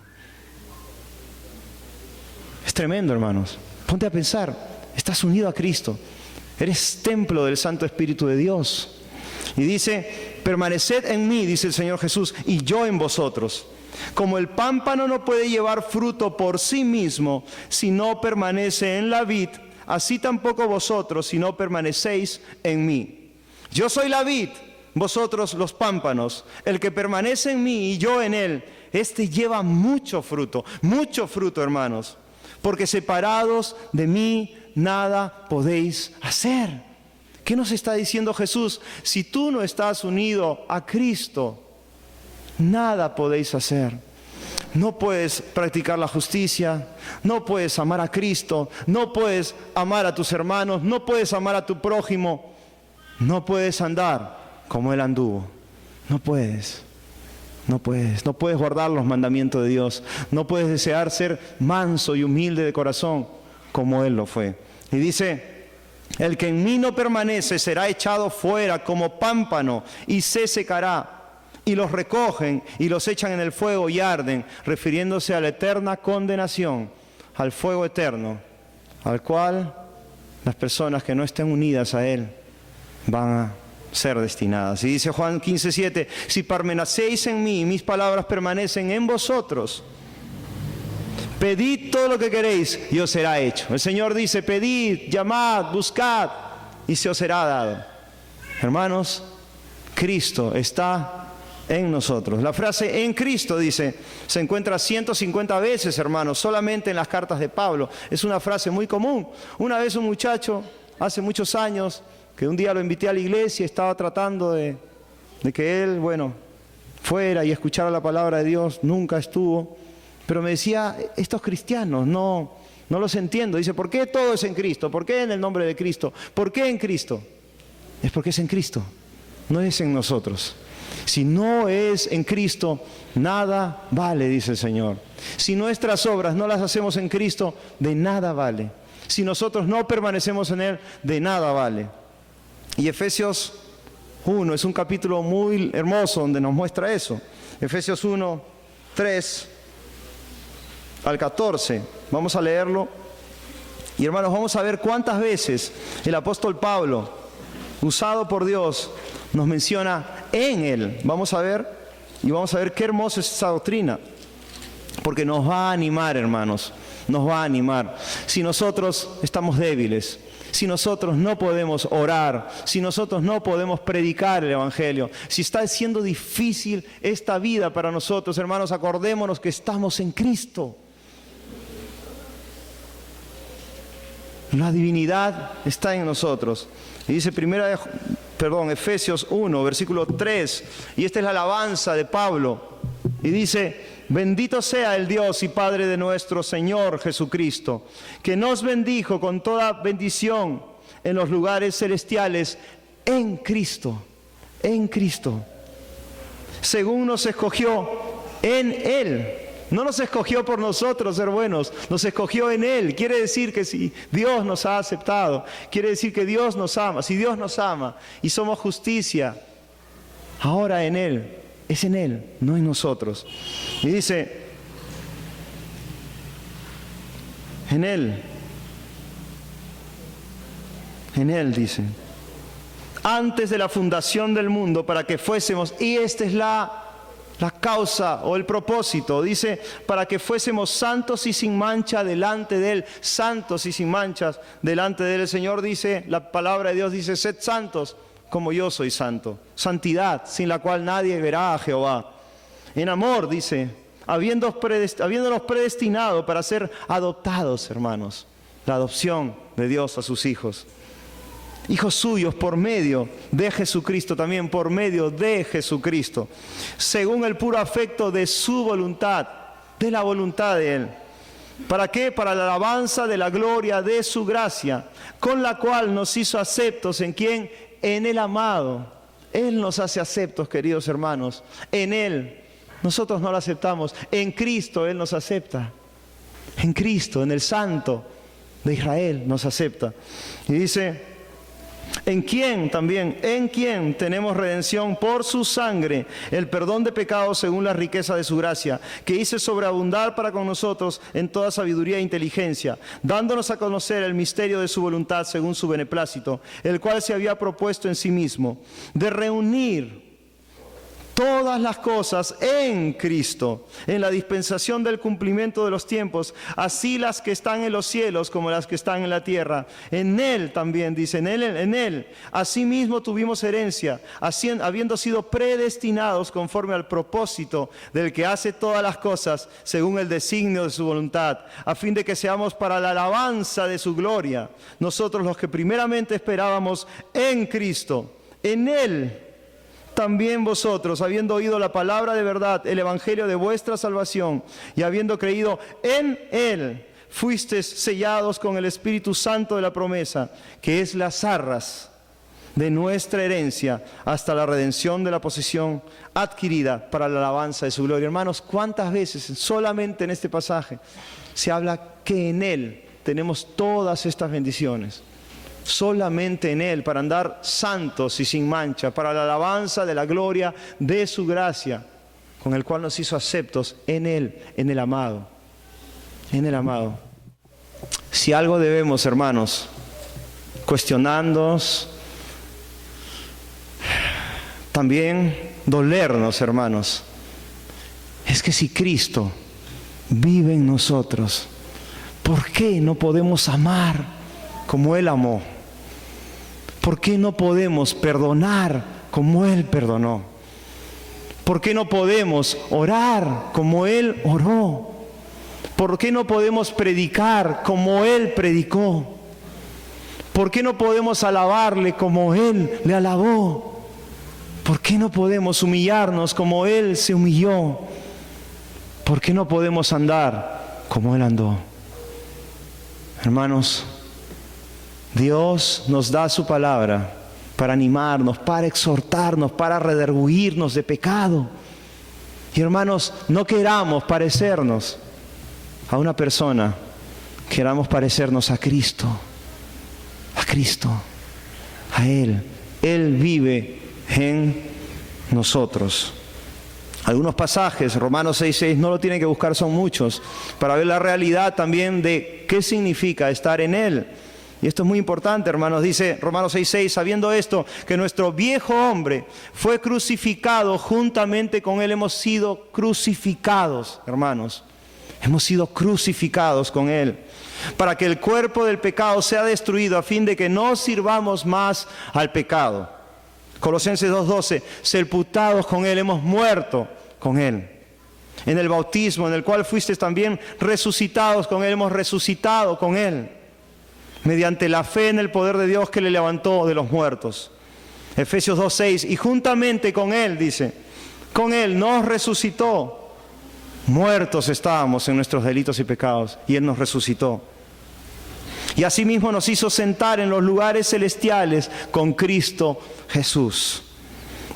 Es tremendo, hermanos. Ponte a pensar, estás unido a Cristo, eres templo del Santo Espíritu de Dios. Y dice, permaneced en mí, dice el Señor Jesús, y yo en vosotros. Como el pámpano no puede llevar fruto por sí mismo si no permanece en la vid, así tampoco vosotros si no permanecéis en mí. Yo soy la vid, vosotros los pámpanos. El que permanece en mí y yo en él, este lleva mucho fruto, hermanos. Porque separados de mí nada podéis hacer. ¿Qué nos está diciendo Jesús? Si tú no estás unido a Cristo, nada podéis hacer. No puedes practicar la justicia, no puedes amar a Cristo, no puedes amar a tus hermanos, no puedes amar a tu prójimo, no puedes andar como Él anduvo. No puedes guardar los mandamientos de Dios, no puedes desear ser manso y humilde de corazón como Él lo fue. Y dice, el que en mí no permanece será echado fuera como pámpano y se secará. Y los recogen y los echan en el fuego y arden, refiriéndose a la eterna condenación, al fuego eterno, al cual las personas que no estén unidas a Él van a ser destinadas. Y dice Juan 15:7, si permanecéis en mí y mis palabras permanecen en vosotros, pedid todo lo que queréis y os será hecho. El Señor dice, pedid, llamad, buscad y se os será dado. Hermanos, Cristo está en nosotros. La frase en Cristo, dice, se encuentra 150 veces, hermanos, solamente en las cartas de Pablo. Es una frase muy común. Una vez un muchacho, hace muchos años, que un día lo invité a la iglesia, estaba tratando de de que él, fuera y escuchara la palabra de Dios, nunca estuvo. Pero me decía, estos cristianos, no los entiendo. Dice, ¿por qué todo es en Cristo? ¿Por qué en el nombre de Cristo? ¿Por qué en Cristo? Es porque es en Cristo, no es en nosotros. Si no es en Cristo, nada vale, dice el Señor. Si nuestras obras no las hacemos en Cristo, de nada vale. Si nosotros no permanecemos en Él, de nada vale. Y Efesios 1 es un capítulo muy hermoso donde nos muestra eso. Efesios 1, 3 al 14. Vamos a leerlo. Y hermanos, vamos a ver cuántas veces el apóstol Pablo, usado por Dios, nos menciona en Él. Vamos a ver, y vamos a ver qué hermosa es esa doctrina. Porque nos va a animar, hermanos, nos va a animar. Si nosotros estamos débiles, si nosotros no podemos orar, si nosotros no podemos predicar el Evangelio, si está siendo difícil esta vida para nosotros, hermanos, acordémonos que estamos en Cristo. La divinidad está en nosotros. Y dice Efesios 1, versículo 3, y esta es la alabanza de Pablo. Y dice, bendito sea el Dios y Padre de nuestro Señor Jesucristo, que nos bendijo con toda bendición en los lugares celestiales en Cristo, según nos escogió en Él. No nos escogió por nosotros ser buenos, nos escogió en Él. Quiere decir que si Dios nos ha aceptado, quiere decir que Dios nos ama. Si Dios nos ama y somos justicia, ahora en Él, es en Él, no en nosotros. Y dice, en Él dice, antes de la fundación del mundo, para que fuésemos, y esta es la causa o el propósito, dice, para que fuésemos santos y sin mancha delante de Él, santos y sin manchas delante de Él. El Señor dice, la palabra de Dios dice, sed santos como yo soy santo. Santidad, sin la cual nadie verá a Jehová. En amor, dice, habiéndonos predestinado para ser adoptados, hermanos, la adopción de Dios a sus hijos. Hijos suyos por medio de Jesucristo, también por medio de Jesucristo, según el puro afecto de su voluntad, de la voluntad de Él. ¿Para qué? Para la alabanza de la gloria de su gracia, con la cual nos hizo aceptos. ¿En quién? En el amado. Él nos hace aceptos, queridos hermanos. En Él. Nosotros no lo aceptamos. En Cristo Él nos acepta. En Cristo, en el Santo de Israel nos acepta. Y dice, en quien tenemos redención por su sangre, el perdón de pecados según la riqueza de su gracia, que hizo sobreabundar para con nosotros en toda sabiduría e inteligencia, dándonos a conocer el misterio de su voluntad según su beneplácito, el cual se había propuesto en sí mismo, de reunir todas las cosas en Cristo, en la dispensación del cumplimiento de los tiempos, así las que están en los cielos como las que están en la tierra. En Él también, dice, en Él, asimismo tuvimos herencia, habiendo sido predestinados conforme al propósito del que hace todas las cosas, según el designio de su voluntad, a fin de que seamos para la alabanza de su gloria, nosotros los que primeramente esperábamos en Cristo. En Él también vosotros, habiendo oído la palabra de verdad, el evangelio de vuestra salvación, y habiendo creído en Él, fuisteis sellados con el Espíritu Santo de la promesa, que es las arras de nuestra herencia, hasta la redención de la posesión adquirida para la alabanza de su gloria. Hermanos, ¿cuántas veces solamente en este pasaje se habla que en Él tenemos todas estas bendiciones? Solamente en Él, para andar santos y sin mancha, para la alabanza de la gloria de su gracia, con el cual nos hizo aceptos en Él, en el amado. En el amado. Si algo debemos, hermanos, cuestionarnos, también dolernos, hermanos, es que si Cristo vive en nosotros, ¿por qué no podemos amar como Él amó? ¿Por qué no podemos perdonar como Él perdonó? ¿Por qué no podemos orar como Él oró? ¿Por qué no podemos predicar como Él predicó? ¿Por qué no podemos alabarle como Él le alabó? ¿Por qué no podemos humillarnos como Él se humilló? ¿Por qué no podemos andar como Él andó? Hermanos, Dios nos da su palabra para animarnos, para exhortarnos, para redarguirnos de pecado. Y hermanos, no queramos parecernos a una persona, queramos parecernos a Cristo, a Él. Él vive en nosotros. Algunos pasajes, Romanos 6:6, no lo tienen que buscar, son muchos, para ver la realidad también de qué significa estar en Él. Y esto es muy importante, hermanos. Dice Romanos 6:6, sabiendo esto, que nuestro viejo hombre fue crucificado, juntamente con Él hemos sido crucificados, hermanos. Hemos sido crucificados con Él, para que el cuerpo del pecado sea destruido, a fin de que no sirvamos más al pecado. Colosenses 2:12, sepultados con Él, hemos muerto con Él. En el bautismo, en el cual fuisteis también resucitados con Él, hemos resucitado con Él, mediante la fe en el poder de Dios que le levantó de los muertos. Efesios 2:6, y juntamente con Él, dice, con Él nos resucitó. Muertos estábamos en nuestros delitos y pecados, y Él nos resucitó. Y asimismo nos hizo sentar en los lugares celestiales con Cristo Jesús.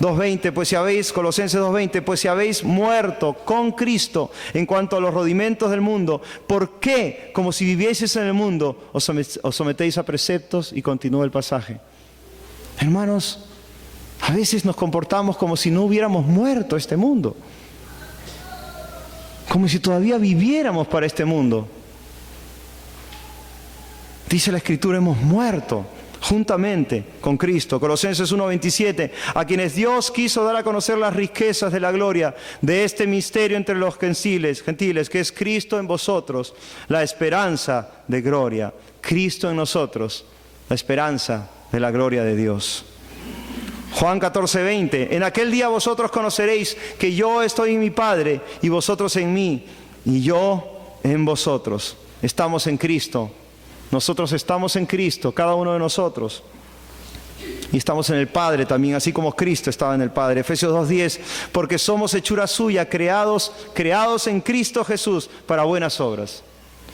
2:20, pues si habéis, Colosenses 2:20, pues si habéis muerto con Cristo en cuanto a los rudimentos del mundo, ¿por qué, como si vivieseis en el mundo, os sometéis a preceptos? Y continúa el pasaje. Hermanos, a veces nos comportamos como si no hubiéramos muerto este mundo, como si todavía viviéramos para este mundo. Dice la Escritura, hemos muerto juntamente con Cristo. Colosenses 1:27, a quienes Dios quiso dar a conocer las riquezas de la gloria de este misterio entre los gentiles, que es Cristo en vosotros, la esperanza de gloria. Cristo en nosotros, la esperanza de la gloria de Dios. Juan 14:20, en aquel día vosotros conoceréis que yo estoy en mi Padre y vosotros en mí y yo en vosotros. Estamos en Cristo. Nosotros estamos en Cristo, cada uno de nosotros. Y estamos en el Padre también, así como Cristo estaba en el Padre. Efesios 2:10, porque somos hechura suya, creados en Cristo Jesús para buenas obras.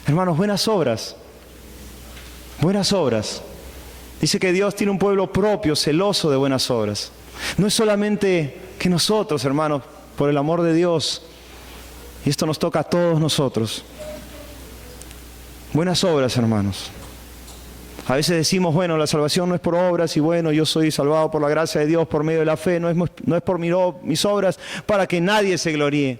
Hermanos, buenas obras. Buenas obras. Dice que Dios tiene un pueblo propio, celoso de buenas obras. No es solamente que nosotros, hermanos, por el amor de Dios, y esto nos toca a todos nosotros. Buenas obras, hermanos. A veces decimos, bueno, la salvación no es por obras y bueno, yo soy salvado por la gracia de Dios por medio de la fe, no es por mis obras para que nadie se gloríe.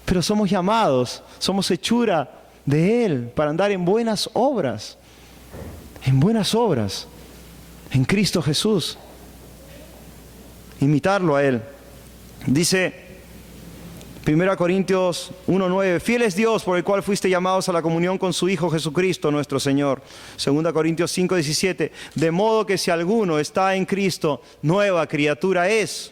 Pero somos llamados, somos hechura de Él para andar en buenas obras, en Cristo Jesús. Imitarlo a Él. Dice 1 Corintios 1:9, fiel es Dios por el cual fuiste llamados a la comunión con su Hijo Jesucristo nuestro Señor. 2 Corintios 5:17, de modo que si alguno está en Cristo, nueva criatura es.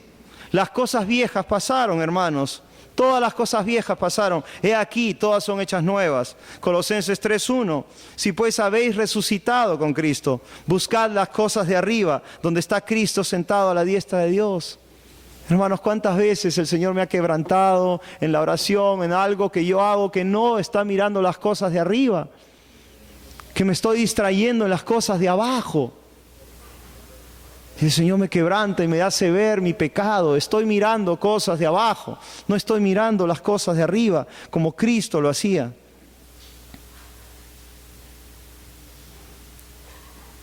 Las cosas viejas pasaron, hermanos. Todas las cosas viejas pasaron. He aquí, todas son hechas nuevas. Colosenses 3:1, si pues habéis resucitado con Cristo, buscad las cosas de arriba, donde está Cristo sentado a la diestra de Dios. Hermanos, ¿cuántas veces el Señor me ha quebrantado en la oración, en algo que yo hago que no está mirando las cosas de arriba? Que me estoy distrayendo en las cosas de abajo. Y el Señor me quebranta y me hace ver mi pecado. Estoy mirando cosas de abajo, no estoy mirando las cosas de arriba, como Cristo lo hacía.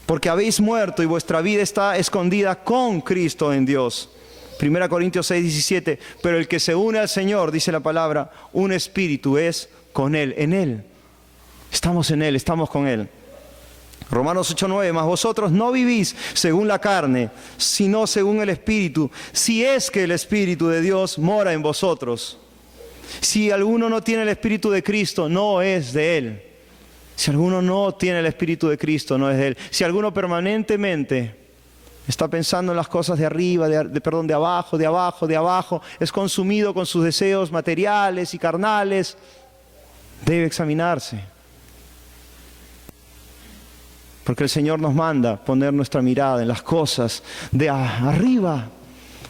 Porque habéis muerto y vuestra vida está escondida con Cristo en Dios. 1 Corintios 6:17, pero el que se une al Señor, dice la palabra, un espíritu es con Él, en Él. Estamos en Él, estamos con Él. Romanos 8:9, mas vosotros no vivís según la carne, sino según el Espíritu, si es que el Espíritu de Dios mora en vosotros. Si alguno no tiene el Espíritu de Cristo, no es de Él. Si alguno no tiene el Espíritu de Cristo, no es de Él. Si alguno permanentemente está pensando en las cosas de arriba, de abajo, es consumido con sus deseos materiales y carnales, debe examinarse. Porque el Señor nos manda poner nuestra mirada en las cosas de arriba,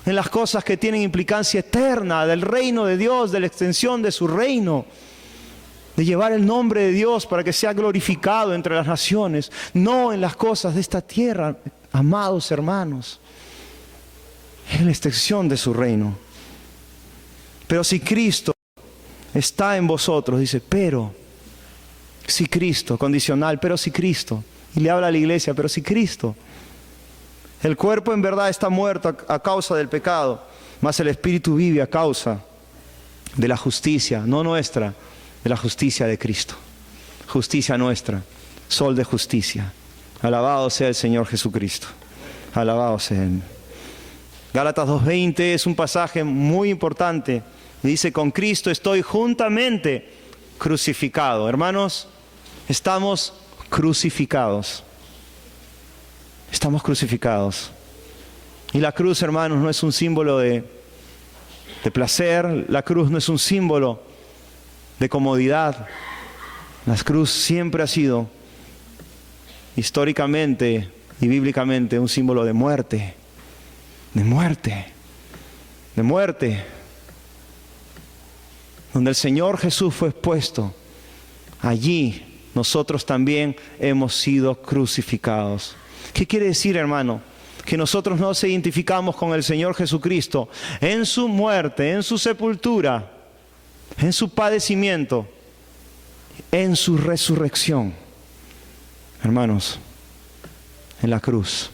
en las cosas que tienen implicancia eterna, del reino de Dios, de la extensión de su reino, de llevar el nombre de Dios para que sea glorificado entre las naciones, no en las cosas de esta tierra, amados hermanos, en la extensión de su reino. Pero si Cristo está en vosotros, dice, pero si Cristo, condicional, pero si Cristo, y le habla a la iglesia, pero si Cristo, el cuerpo en verdad está muerto a causa del pecado, mas el espíritu vive a causa de la justicia, no nuestra, de la justicia de Cristo. Justicia nuestra, sol de justicia. Alabado sea el Señor Jesucristo. Alabado sea Él. Gálatas 2:20 es un pasaje muy importante. Dice, con Cristo estoy juntamente crucificado. Hermanos, estamos crucificados. Estamos crucificados. Y la cruz, hermanos, no es un símbolo de placer. La cruz no es un símbolo de comodidad. La cruz siempre ha sido, históricamente y bíblicamente, un símbolo de muerte. De muerte. De muerte. Donde el Señor Jesús fue expuesto, allí nosotros también hemos sido crucificados. ¿Qué quiere decir, hermano? Que nosotros nos identificamos con el Señor Jesucristo en su muerte, en su sepultura, en su padecimiento, en su resurrección. Hermanos, en la cruz.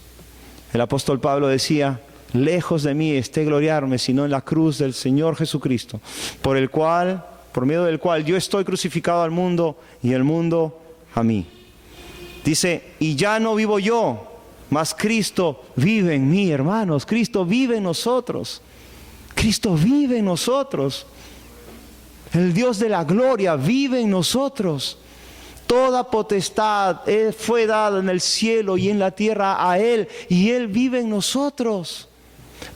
El apóstol Pablo decía, lejos de mí esté gloriarme, sino en la cruz del Señor Jesucristo, por medio del cual yo estoy crucificado al mundo y el mundo a mí. Dice, y ya no vivo yo, mas Cristo vive en mí, hermanos. Cristo vive en nosotros. Cristo vive en nosotros. El Dios de la gloria vive en nosotros. Toda potestad fue dada en el cielo y en la tierra a Él, y Él vive en nosotros.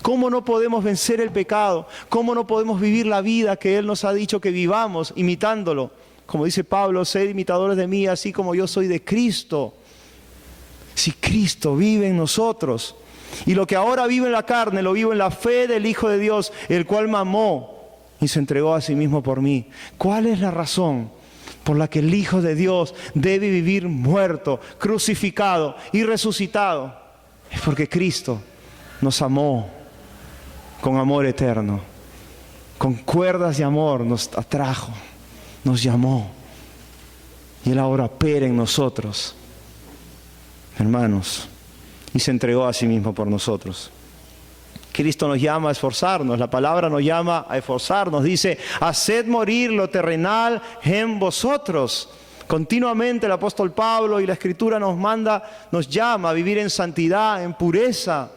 ¿Cómo no podemos vencer el pecado? ¿Cómo no podemos vivir la vida que Él nos ha dicho que vivamos, imitándolo? Como dice Pablo, sed imitadores de mí, así como yo soy de Cristo. Si Cristo vive en nosotros, y lo que ahora vivo en la carne, lo vivo en la fe del Hijo de Dios, el cual me amó y se entregó a sí mismo por mí. ¿Cuál es la razón por la que el Hijo de Dios debe vivir muerto, crucificado y resucitado? Es porque Cristo nos amó con amor eterno. Con cuerdas de amor nos atrajo, nos llamó. Y Él ahora opera en nosotros, hermanos, y se entregó a sí mismo por nosotros. Cristo nos llama a esforzarnos, la palabra nos llama a esforzarnos, dice, haced morir lo terrenal en vosotros. Continuamente el apóstol Pablo y la Escritura nos llama a vivir en santidad, en pureza,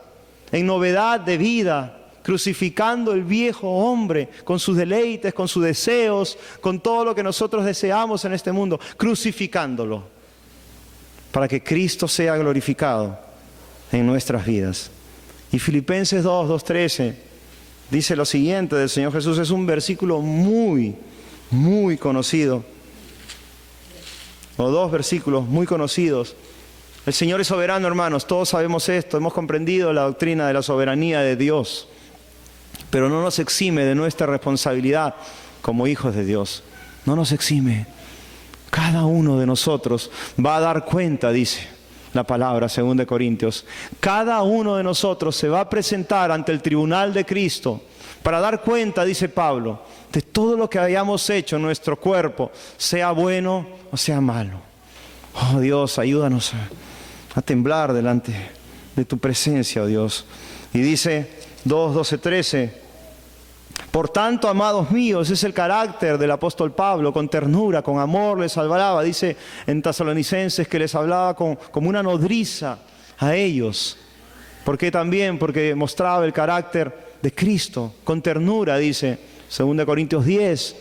en novedad de vida, crucificando el viejo hombre con sus deleites, con sus deseos, con todo lo que nosotros deseamos en este mundo, crucificándolo, para que Cristo sea glorificado en nuestras vidas. Y Filipenses 2:13 dice lo siguiente del Señor Jesús. Es un versículo muy, muy conocido. O dos versículos muy conocidos. El Señor es soberano, hermanos. Todos sabemos esto. Hemos comprendido la doctrina de la soberanía de Dios. Pero no nos exime de nuestra responsabilidad como hijos de Dios. No nos exime. Cada uno de nosotros va a dar cuenta, dice la palabra, 2 Corintios. Cada uno de nosotros se va a presentar ante el tribunal de Cristo para dar cuenta, dice Pablo, de todo lo que hayamos hecho en nuestro cuerpo, sea bueno o sea malo. Oh Dios, ayúdanos a temblar delante de tu presencia, oh Dios. Y dice 2:12-13, por tanto, amados míos, es el carácter del apóstol Pablo, con ternura, con amor les hablaba. Dice en Tesalonicenses que les hablaba como una nodriza a ellos. ¿Por qué también? Porque mostraba el carácter de Cristo, con ternura, dice 2 Corintios 10.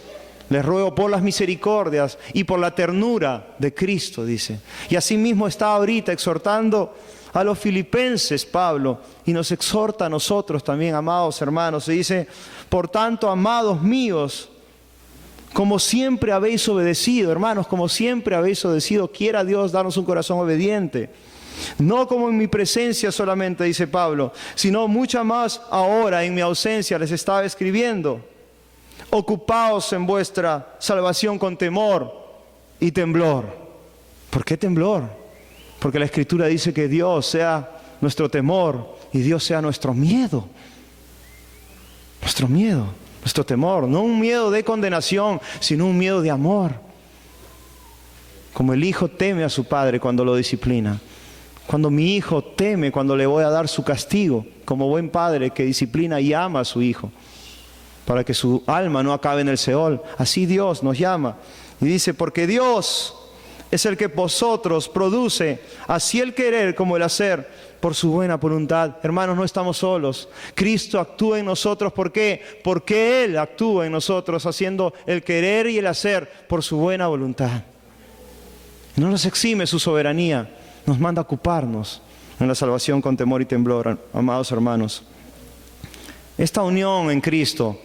Les ruego por las misericordias y por la ternura de Cristo, dice. Y asimismo está ahorita exhortando a los filipenses, Pablo, y nos exhorta a nosotros también, amados hermanos. Se dice, por tanto, amados míos, como siempre habéis obedecido, hermanos, como siempre habéis obedecido, quiera Dios darnos un corazón obediente. No como en mi presencia solamente, dice Pablo, sino mucha más ahora en mi ausencia les estaba escribiendo. Ocupaos en vuestra salvación con temor y temblor. ¿Por qué temblor? Porque la Escritura dice que Dios sea nuestro temor y Dios sea nuestro miedo. Nuestro miedo, nuestro temor. No un miedo de condenación, sino un miedo de amor. Como el hijo teme a su padre cuando lo disciplina. Cuando mi hijo teme cuando le voy a dar su castigo, como buen padre que disciplina y ama a su hijo, para que su alma no acabe en el Seol. Así Dios nos llama. Y dice, porque Dios es el que vosotros produce, así el querer como el hacer, por su buena voluntad. Hermanos, no estamos solos. Cristo actúa en nosotros. ¿Por qué? Porque Él actúa en nosotros, haciendo el querer y el hacer por su buena voluntad. No nos exime su soberanía, nos manda a ocuparnos en la salvación con temor y temblor, amados hermanos. Esta unión en Cristo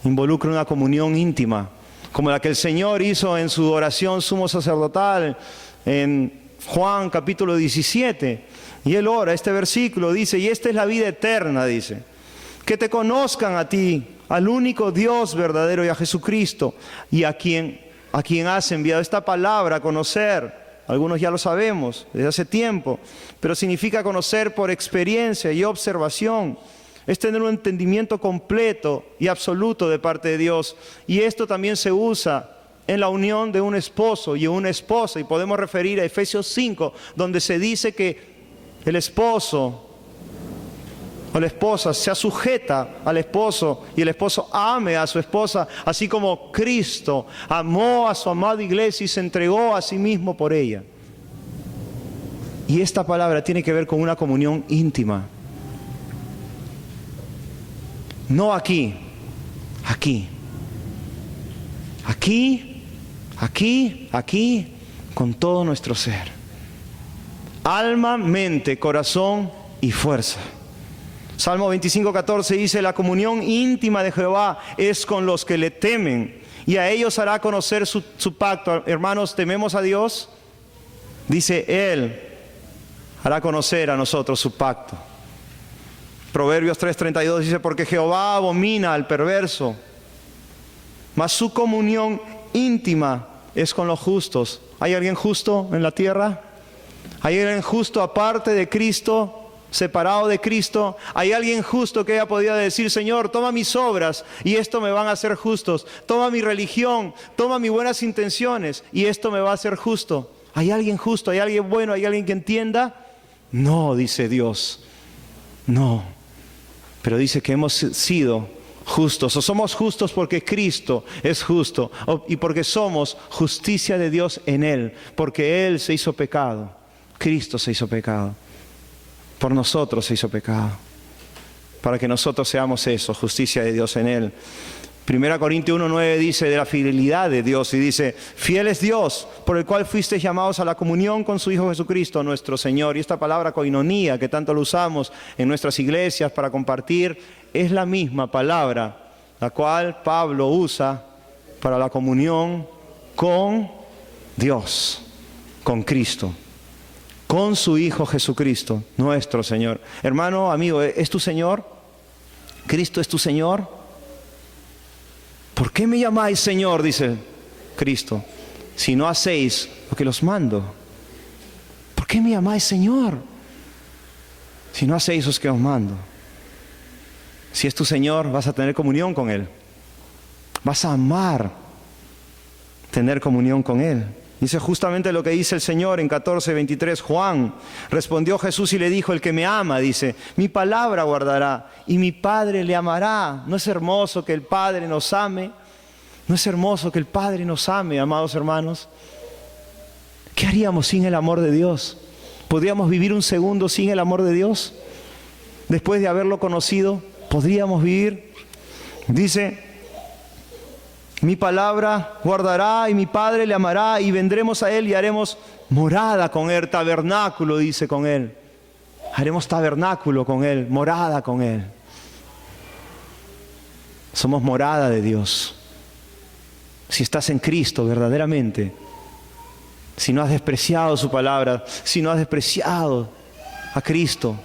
involucra una comunión íntima, como la que el Señor hizo en su oración sumo sacerdotal en Juan capítulo 17. Y Él ora, este versículo dice, y esta es la vida eterna, dice, que te conozcan a ti, al único Dios verdadero y a Jesucristo, y a quien has enviado. Esta palabra, conocer, algunos ya lo sabemos desde hace tiempo, pero significa conocer por experiencia y observación. Es tener un entendimiento completo y absoluto de parte de Dios. Y esto también se usa en la unión de un esposo y una esposa. Y podemos referir a Efesios 5, donde se dice que el esposo o la esposa sea sujeta al esposo y el esposo ame a su esposa, así como Cristo amó a su amada iglesia y se entregó a sí mismo por ella. Y esta palabra tiene que ver con una comunión íntima. No aquí, con todo nuestro ser. Alma, mente, corazón y fuerza. Salmo 25:14 dice, la comunión íntima de Jehová es con los que le temen, y a ellos hará conocer su pacto. Hermanos, ¿tememos a Dios? Dice, Él hará conocer a nosotros su pacto. Proverbios 3:32 dice, porque Jehová abomina al perverso, mas su comunión íntima es con los justos. ¿Hay alguien justo en la tierra? ¿Hay alguien justo aparte de Cristo? Separado de Cristo. ¿Hay alguien justo que haya podido decir, Señor, toma mis obras y esto me van a hacer justos? Toma mi religión, toma mis buenas intenciones y esto me va a hacer justo. ¿Hay alguien justo? ¿Hay alguien bueno? ¿Hay alguien que entienda? No, dice Dios. No. Pero dice que hemos sido justos, o somos justos porque Cristo es justo, y porque somos justicia de Dios en Él, porque Él se hizo pecado. Cristo se hizo pecado. Por nosotros se hizo pecado, para que nosotros seamos eso, justicia de Dios en Él. 1 Corintios 1:9 dice de la fidelidad de Dios y dice, fiel es Dios, por el cual fuisteis llamados a la comunión con su Hijo Jesucristo, nuestro Señor. Y esta palabra koinonía, que tanto lo usamos en nuestras iglesias para compartir, es la misma palabra, la cual Pablo usa para la comunión con Dios, con Cristo, con su Hijo Jesucristo, nuestro Señor. Hermano, amigo, ¿es tu Señor? ¿Cristo es tu Señor? ¿Por qué me llamáis Señor? Dice Cristo, si no hacéis lo que los mando. ¿Por qué me llamáis Señor? Si no hacéis lo que os mando. Si es tu Señor, vas a tener comunión con Él. Vas a amar tener comunión con Él. Dice justamente lo que dice el Señor en 14:23. Juan respondió Jesús y le dijo, el que me ama, dice, mi palabra guardará y mi Padre le amará. ¿No es hermoso que el Padre nos ame? ¿No es hermoso que el Padre nos ame, amados hermanos? ¿Qué haríamos sin el amor de Dios? ¿Podríamos vivir un segundo sin el amor de Dios? Después de haberlo conocido, ¿podríamos vivir? Dice, mi palabra guardará y mi Padre le amará y vendremos a Él y haremos morada con Él, tabernáculo, dice con Él. Haremos tabernáculo con Él, morada con Él. Somos morada de Dios. Si estás en Cristo verdaderamente, si no has despreciado su palabra, si no has despreciado a Cristo,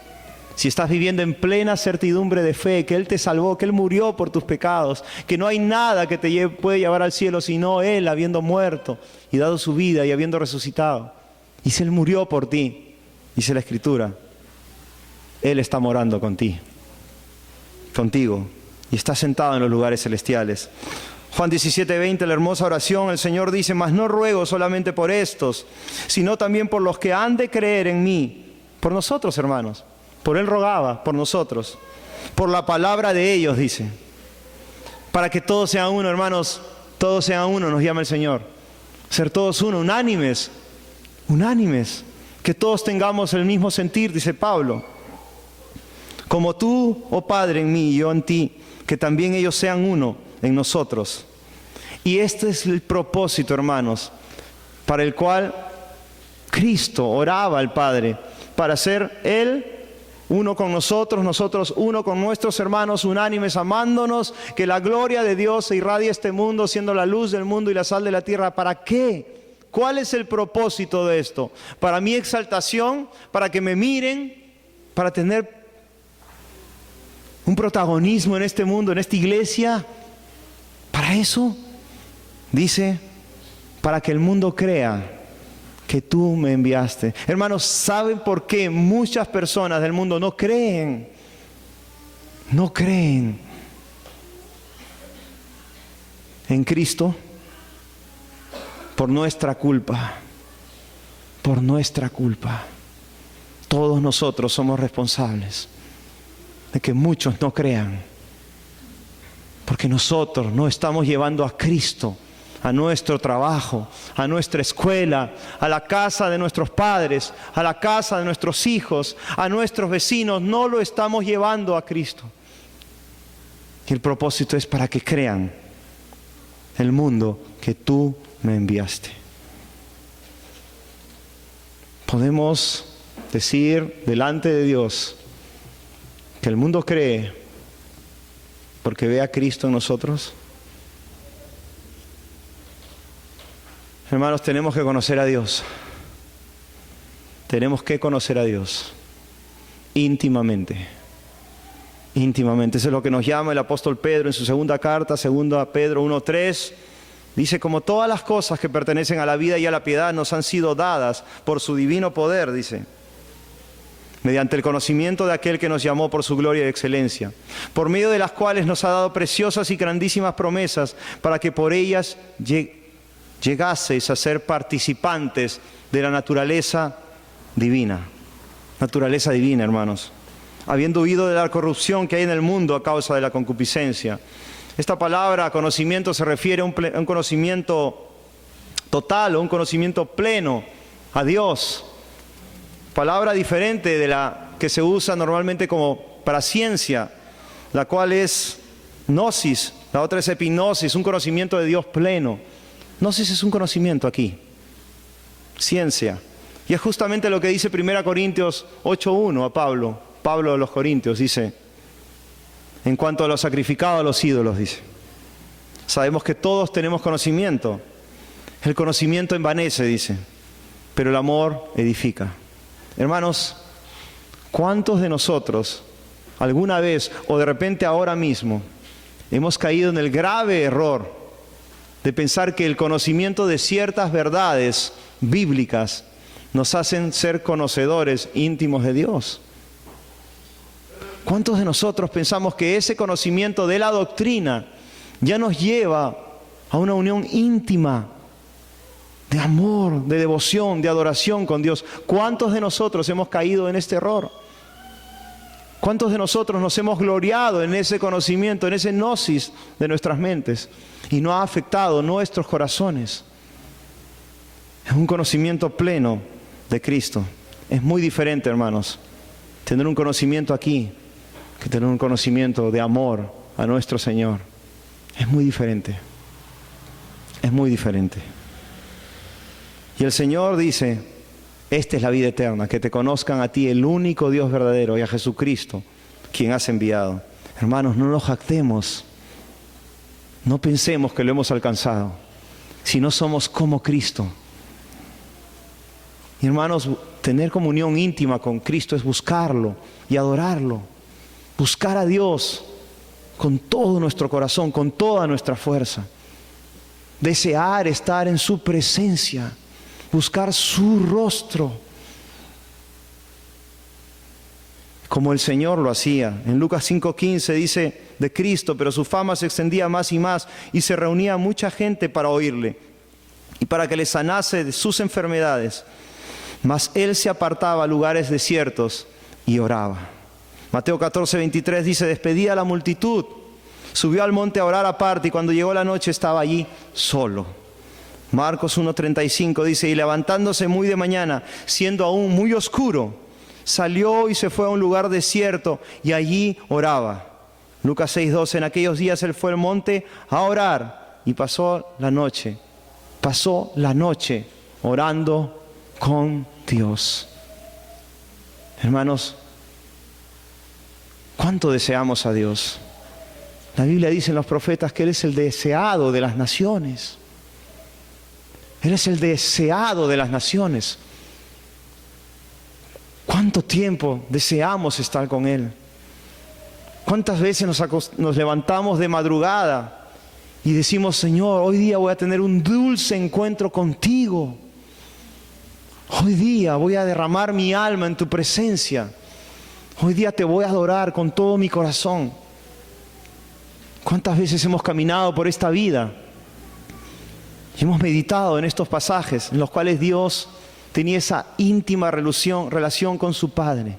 si estás viviendo en plena certidumbre de fe, que Él te salvó, que Él murió por tus pecados, que no hay nada que te puede llevar al cielo sino Él habiendo muerto y dado su vida y habiendo resucitado. Y si Él murió por ti, dice la Escritura, Él está morando contigo y está sentado en los lugares celestiales. Juan 17:20, la hermosa oración, el Señor dice: mas no ruego solamente por estos, sino también por los que han de creer en mí. Por nosotros, hermanos. Por Él rogaba, por nosotros. Por la palabra de ellos, dice. Para que todos sean uno, hermanos. Todos sean uno, nos llama el Señor. Ser todos uno, unánimes. Unánimes. Que todos tengamos el mismo sentir, dice Pablo. Como tú, oh Padre, en mí y yo en ti, que también ellos sean uno en nosotros. Y este es el propósito, hermanos, para el cual Cristo oraba al Padre, para ser Él uno con nosotros, nosotros uno con nuestros hermanos, unánimes, amándonos, que la gloria de Dios se irradie a este mundo, siendo la luz del mundo y la sal de la tierra. ¿Para qué? ¿Cuál es el propósito de esto? Para mi exaltación, para que me miren, para tener un protagonismo en este mundo, en esta iglesia. Para eso, dice, para que el mundo crea que tú me enviaste. Hermanos, ¿saben por qué muchas personas del mundo no creen? No creen en Cristo por nuestra culpa. Por nuestra culpa. Todos nosotros somos responsables de que muchos no crean. Porque nosotros no estamos llevando a Cristo a nuestro trabajo, a nuestra escuela, a la casa de nuestros padres, a la casa de nuestros hijos, a nuestros vecinos. No lo estamos llevando a Cristo. Y el propósito es para que crean el mundo que tú me enviaste. Podemos decir delante de Dios que el mundo cree porque ve a Cristo en nosotros. Hermanos, tenemos que conocer a Dios. Tenemos que conocer a Dios íntimamente. Íntimamente. Eso es lo que nos llama el apóstol Pedro en su segunda carta, 2 Pedro 1:3. Dice: como todas las cosas que pertenecen a la vida y a la piedad nos han sido dadas por su divino poder, dice, mediante el conocimiento de aquel que nos llamó por su gloria y excelencia, por medio de las cuales nos ha dado preciosas y grandísimas promesas, para que por ellas llegaseis a ser participantes de la naturaleza divina. Naturaleza divina, hermanos. Habiendo huido de la corrupción que hay en el mundo a causa de la concupiscencia. Esta palabra conocimiento se refiere a un conocimiento total, o un conocimiento pleno a Dios. Palabra diferente de la que se usa normalmente como para ciencia, la cual es gnosis, la otra es epignosis, un conocimiento de Dios pleno. Gnosis es un conocimiento aquí, ciencia. Y es justamente lo que dice 1 Corintios 8:1 a Pablo de los Corintios, dice, en cuanto a lo sacrificado a los ídolos, dice. Sabemos que todos tenemos conocimiento. El conocimiento envanece, dice, pero el amor edifica. Hermanos, ¿cuántos de nosotros alguna vez o de repente ahora mismo hemos caído en el grave error de pensar que el conocimiento de ciertas verdades bíblicas nos hacen ser conocedores íntimos de Dios? ¿Cuántos de nosotros pensamos que ese conocimiento de la doctrina ya nos lleva a una unión íntima de amor, de devoción, de adoración con Dios? ¿Cuántos de nosotros hemos caído en este error? ¿Cuántos de nosotros nos hemos gloriado en ese conocimiento, en ese gnosis de nuestras mentes, y no ha afectado nuestros corazones? Es un conocimiento pleno de Cristo. Es muy diferente, hermanos, tener un conocimiento aquí que tener un conocimiento de amor a nuestro Señor. Es muy diferente. Es muy diferente. Y el Señor dice: esta es la vida eterna, que te conozcan a ti, el único Dios verdadero, y a Jesucristo, quien has enviado. Hermanos, no nos jactemos. No pensemos que lo hemos alcanzado. Si no somos como Cristo. Y hermanos, tener comunión íntima con Cristo es buscarlo y adorarlo. Buscar a Dios con todo nuestro corazón, con toda nuestra fuerza. Desear estar en su presencia, buscar su rostro, como el Señor lo hacía. En Lucas 5:15 dice de Cristo: pero su fama se extendía más y más, y se reunía mucha gente para oírle y para que le sanase de sus enfermedades. Mas él se apartaba a lugares desiertos y oraba. Mateo 14:23 dice: despedía a la multitud, subió al monte a orar aparte, y cuando llegó la noche estaba allí solo. Marcos 1:35 dice: y levantándose muy de mañana, siendo aún muy oscuro, salió y se fue a un lugar desierto y allí oraba. Lucas 6:12: en aquellos días él fue al monte a orar y pasó la noche orando con Dios. Hermanos, ¿cuánto deseamos a Dios? La Biblia dice en los profetas que Él es el deseado de las naciones. Él es el deseado de las naciones. ¿Cuánto tiempo deseamos estar con Él? ¿Cuántas veces nos levantamos de madrugada y decimos: Señor, hoy día voy a tener un dulce encuentro contigo? Hoy día voy a derramar mi alma en tu presencia. Hoy día te voy a adorar con todo mi corazón. ¿Cuántas veces hemos caminado por esta vida y hemos meditado en estos pasajes en los cuales Dios tenía esa íntima relación con su Padre,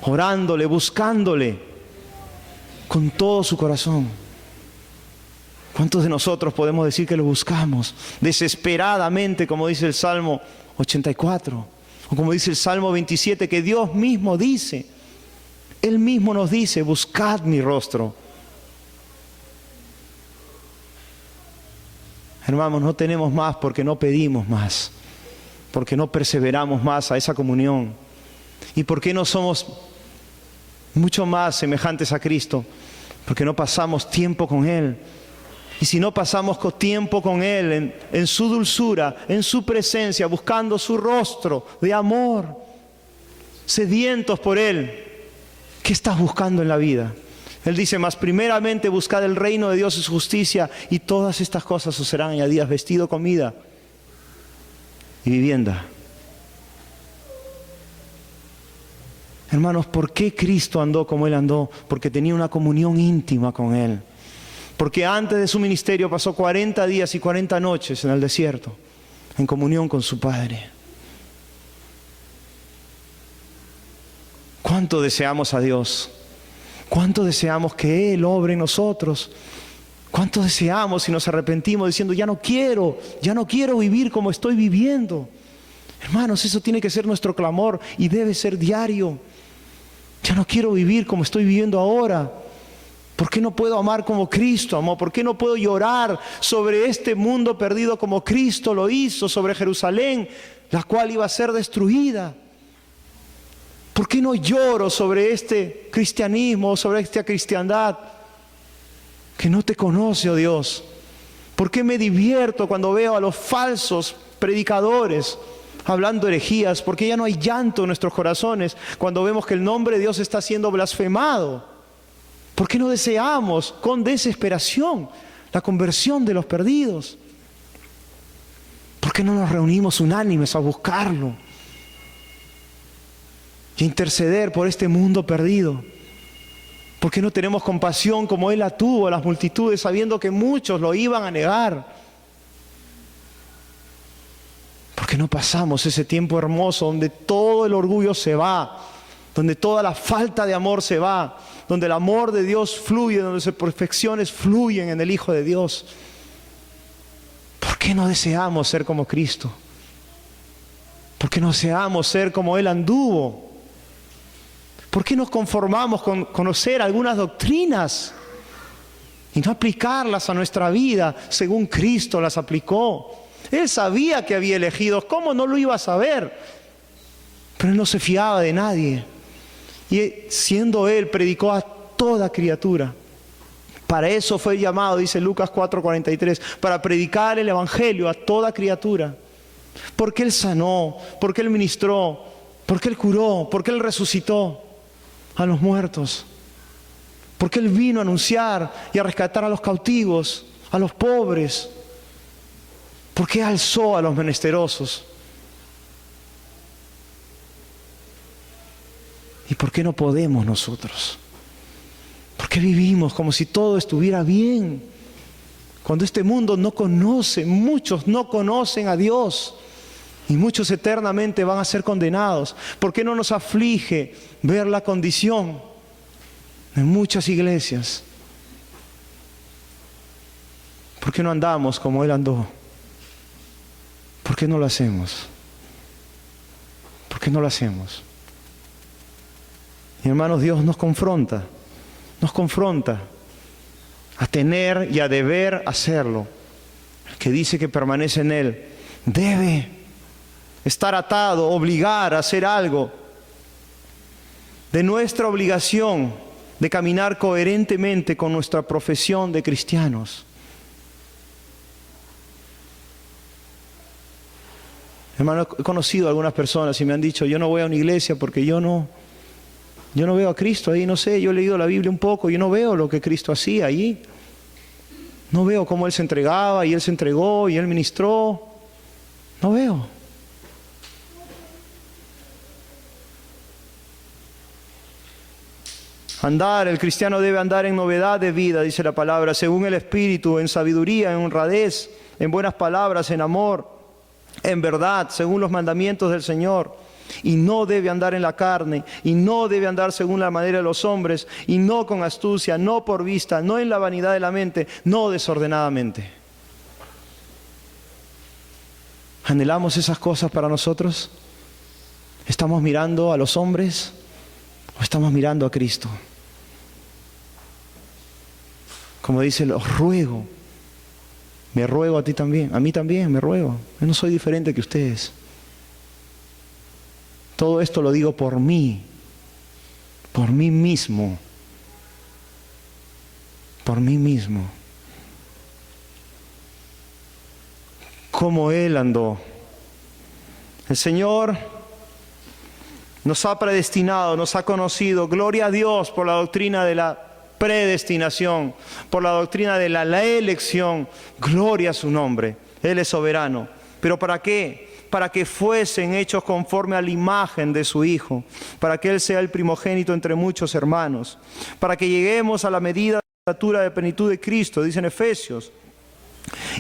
orándole, buscándole con todo su corazón? ¿Cuántos de nosotros podemos decir que lo buscamos desesperadamente, como dice el Salmo 84, o como dice el Salmo 27, que Dios mismo dice, Él mismo nos dice: buscad mi rostro? Hermanos, no tenemos más porque no pedimos más, porque no perseveramos más a esa comunión, y porque no somos mucho más semejantes a Cristo, porque no pasamos tiempo con Él. Y si no pasamos tiempo con Él, en su dulzura, en su presencia, buscando su rostro de amor, sedientos por Él, ¿qué estás buscando en la vida? Él dice: mas primeramente buscad el reino de Dios y su justicia, y todas estas cosas os serán añadidas: vestido, comida y vivienda. Hermanos, ¿por qué Cristo andó como Él andó? Porque tenía una comunión íntima con Él. Porque antes de su ministerio pasó 40 días y 40 noches en el desierto, en comunión con su Padre. ¿Cuánto deseamos a Dios? ¿Cuánto deseamos que Él obre en nosotros? ¿Cuánto deseamos y nos arrepentimos diciendo: ya no quiero vivir como estoy viviendo? Hermanos, eso tiene que ser nuestro clamor y debe ser diario. Ya no quiero vivir como estoy viviendo ahora. ¿Por qué no puedo amar como Cristo amó? ¿Por qué no puedo llorar sobre este mundo perdido como Cristo lo hizo sobre Jerusalén, la cual iba a ser destruida? ¿Por qué no lloro sobre este cristianismo, sobre esta cristiandad que no te conoce, oh Dios? ¿Por qué me divierto cuando veo a los falsos predicadores hablando herejías? ¿Por qué ya no hay llanto en nuestros corazones cuando vemos que el nombre de Dios está siendo blasfemado? ¿Por qué no deseamos con desesperación la conversión de los perdidos? ¿Por qué no nos reunimos unánimes a buscarlo y a interceder por este mundo perdido? ¿Por qué no tenemos compasión como Él la tuvo a las multitudes, sabiendo que muchos lo iban a negar? ¿Por qué no pasamos ese tiempo hermoso donde todo el orgullo se va, donde toda la falta de amor se va, donde el amor de Dios fluye, donde sus perfecciones fluyen en el Hijo de Dios? ¿Por qué no deseamos ser como Cristo? ¿Por qué no deseamos ser como Él anduvo? ¿Por qué nos conformamos con conocer algunas doctrinas y no aplicarlas a nuestra vida según Cristo las aplicó? Él sabía que había elegidos, ¿cómo no lo iba a saber? Pero Él no se fiaba de nadie. Y siendo Él, predicó a toda criatura. Para eso fue llamado, dice Lucas 4:43, para predicar el Evangelio a toda criatura. Porque Él sanó, porque Él ministró, porque Él curó, porque Él resucitó a los muertos. Porque Él vino a anunciar y a rescatar a los cautivos, a los pobres. Porque alzó a los menesterosos. ¿Y por qué no podemos nosotros? ¿Por qué vivimos como si todo estuviera bien? Cuando este mundo no conoce, muchos no conocen a Dios y muchos eternamente van a ser condenados. ¿Por qué no nos aflige ver la condición de muchas iglesias? ¿Por qué no andamos como Él andó? ¿Por qué no lo hacemos? ¿Por qué no lo hacemos? Y hermanos, Dios nos confronta a tener y a deber hacerlo. El que dice que permanece en Él debe estar atado, obligar a hacer algo. De nuestra obligación de caminar coherentemente con nuestra profesión de cristianos. Hermano, he conocido a algunas personas y me han dicho, yo no voy a una iglesia porque yo no veo a Cristo ahí, no sé, yo he leído la Biblia un poco, yo no veo lo que Cristo hacía allí. No veo cómo Él se entregaba y Él se entregó y Él ministró. No veo. El cristiano debe andar en novedad de vida, dice la palabra, según el Espíritu, en sabiduría, en honradez, en buenas palabras, en amor, en verdad, según los mandamientos del Señor. Y no debe andar en la carne, y no debe andar según la manera de los hombres, y no con astucia, no por vista, no en la vanidad de la mente, no desordenadamente. ¿Anhelamos esas cosas para nosotros? ¿Estamos mirando a los hombres o estamos mirando a Cristo? Como dice, os ruego, me ruego a ti también, a mí también me ruego. Yo no soy diferente que ustedes. Todo esto lo digo por mí mismo, por mí mismo. Como Él andó. El Señor nos ha predestinado, nos ha conocido. Gloria a Dios por la doctrina de la predestinación, por la doctrina de la elección. Gloria a su nombre. Él es soberano. ¿Pero para qué? Para que fuesen hechos conforme a la imagen de su Hijo, para que Él sea el primogénito entre muchos hermanos, para que lleguemos a la medida de la estatura de plenitud de Cristo, dicen Efesios,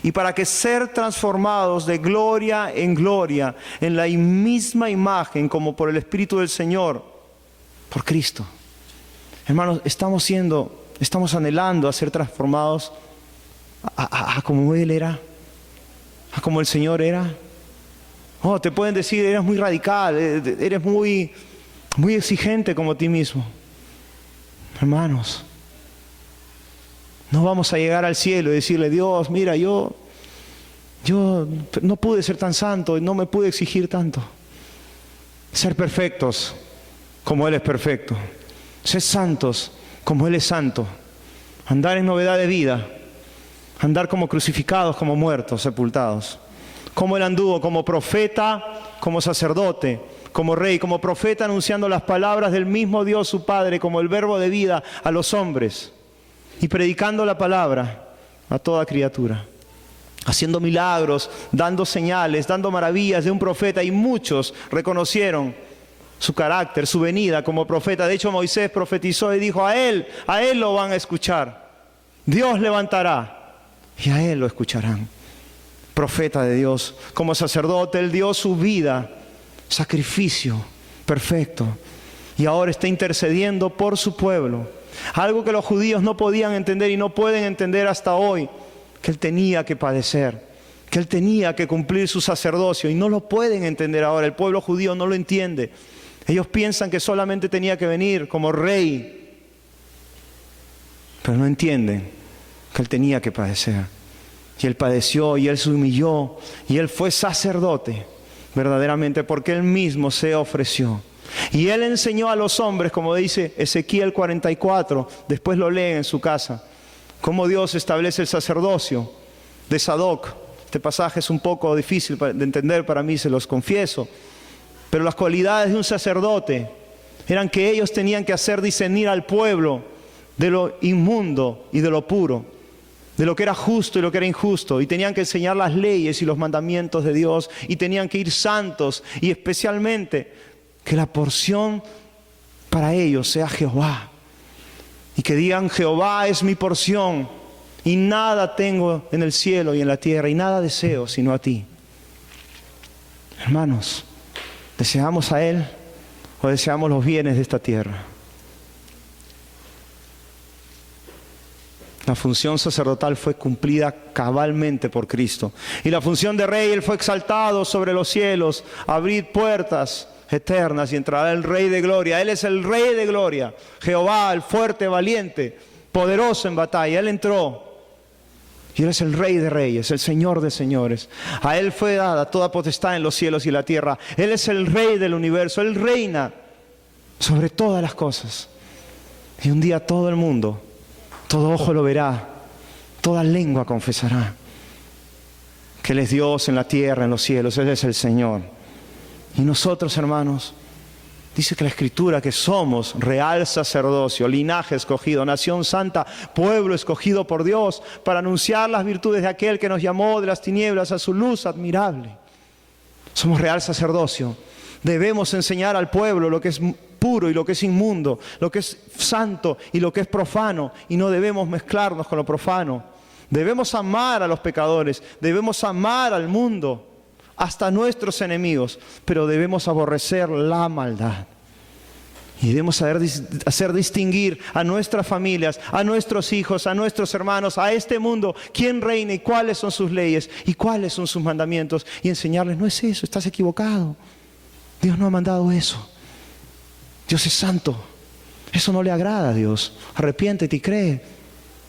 y para que ser transformados de gloria en la misma imagen como por el Espíritu del Señor, por Cristo. Hermanos, estamos anhelando a ser transformados a como Él era, a como el Señor era. Oh, te pueden decir, eres muy radical, eres muy exigente como ti mismo. Hermanos, no vamos a llegar al cielo y decirle, Dios, mira, yo no pude ser tan santo, no me pude exigir tanto. Ser perfectos como Él es perfecto. Ser santos como Él es santo. Andar en novedad de vida. Andar como crucificados, como muertos, sepultados. Como Él anduvo, como profeta, como sacerdote, como rey, como profeta anunciando las palabras del mismo Dios su Padre, como el verbo de vida a los hombres, y predicando la palabra a toda criatura, haciendo milagros, dando señales, dando maravillas de un profeta, y muchos reconocieron su carácter, su venida como profeta. De hecho, Moisés profetizó y dijo, a él lo van a escuchar. Dios levantará y a Él lo escucharán. Profeta de Dios, como sacerdote, Él dio su vida, sacrificio perfecto, y ahora está intercediendo por su pueblo. Algo que los judíos no podían entender y no pueden entender hasta hoy, que Él tenía que padecer, que Él tenía que cumplir su sacerdocio, y no lo pueden entender ahora. El pueblo judío no lo entiende. Ellos piensan que solamente tenía que venir como rey, pero no entienden que Él tenía que padecer. Y Él padeció, y Él se humilló, y Él fue sacerdote, verdaderamente, porque Él mismo se ofreció. Y Él enseñó a los hombres, como dice Ezequiel 44, después lo leen en su casa, cómo Dios establece el sacerdocio de Sadoc, Este pasaje es un poco difícil de entender para mí, se los confieso. Pero las cualidades de un sacerdote eran que ellos tenían que hacer discernir al pueblo de lo inmundo y de lo puro, de lo que era justo y lo que era injusto, y tenían que enseñar las leyes y los mandamientos de Dios, y tenían que ir santos, y especialmente que la porción para ellos sea Jehová, y que digan: Jehová es mi porción, y nada tengo en el cielo y en la tierra, y nada deseo sino a ti. Hermanos, ¿deseamos a Él o deseamos los bienes de esta tierra? La función sacerdotal fue cumplida cabalmente por Cristo. Y la función de rey, Él fue exaltado sobre los cielos. Abrid puertas eternas y entrará el Rey de gloria. Él es el Rey de gloria. Jehová, el fuerte, valiente, poderoso en batalla. Él entró. Y Él es el Rey de reyes, el Señor de señores. A Él fue dada toda potestad en los cielos y la tierra. Él es el Rey del universo. Él reina sobre todas las cosas. Y un día todo el mundo, todo ojo lo verá, toda lengua confesará que Él es Dios en la tierra, en los cielos. Él es el Señor. Y nosotros, hermanos, dice que la Escritura que somos real sacerdocio, linaje escogido, nación santa, pueblo escogido por Dios para anunciar las virtudes de aquel que nos llamó de las tinieblas a su luz admirable. Somos real sacerdocio. Debemos enseñar al pueblo lo que es puro y lo que es inmundo, lo que es santo y lo que es profano, y no debemos mezclarnos con lo profano. Debemos amar a los pecadores, debemos amar al mundo, hasta nuestros enemigos, pero debemos aborrecer la maldad. Y debemos hacer distinguir a nuestras familias, a nuestros hijos, a nuestros hermanos, a este mundo, quién reina y cuáles son sus leyes y cuáles son sus mandamientos, y enseñarles: no es eso, estás equivocado. Dios no ha mandado eso. Dios es santo. Eso no le agrada a Dios. Arrepiéntete y cree.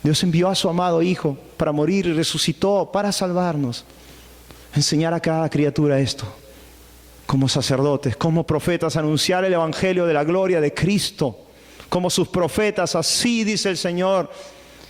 Dios envió a su amado Hijo para morir y resucitó para salvarnos. Enseñar a cada criatura esto. Como sacerdotes, como profetas, anunciar el evangelio de la gloria de Cristo. Como sus profetas, así dice el Señor.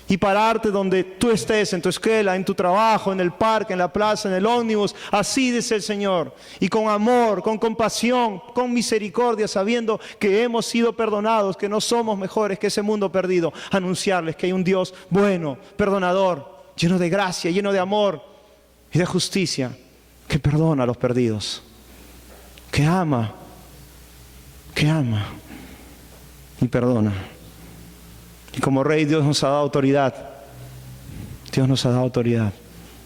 Y pararte donde tú estés, en tu escuela, en tu trabajo, en el parque, en la plaza, en el ómnibus, así dice el Señor. Y con amor, con compasión, con misericordia, sabiendo que hemos sido perdonados, que no somos mejores que ese mundo perdido, anunciarles que hay un Dios bueno, perdonador, lleno de gracia, lleno de amor y de justicia, que perdona a los perdidos, que ama y perdona. Y como Rey, Dios nos ha dado autoridad. Dios nos ha dado autoridad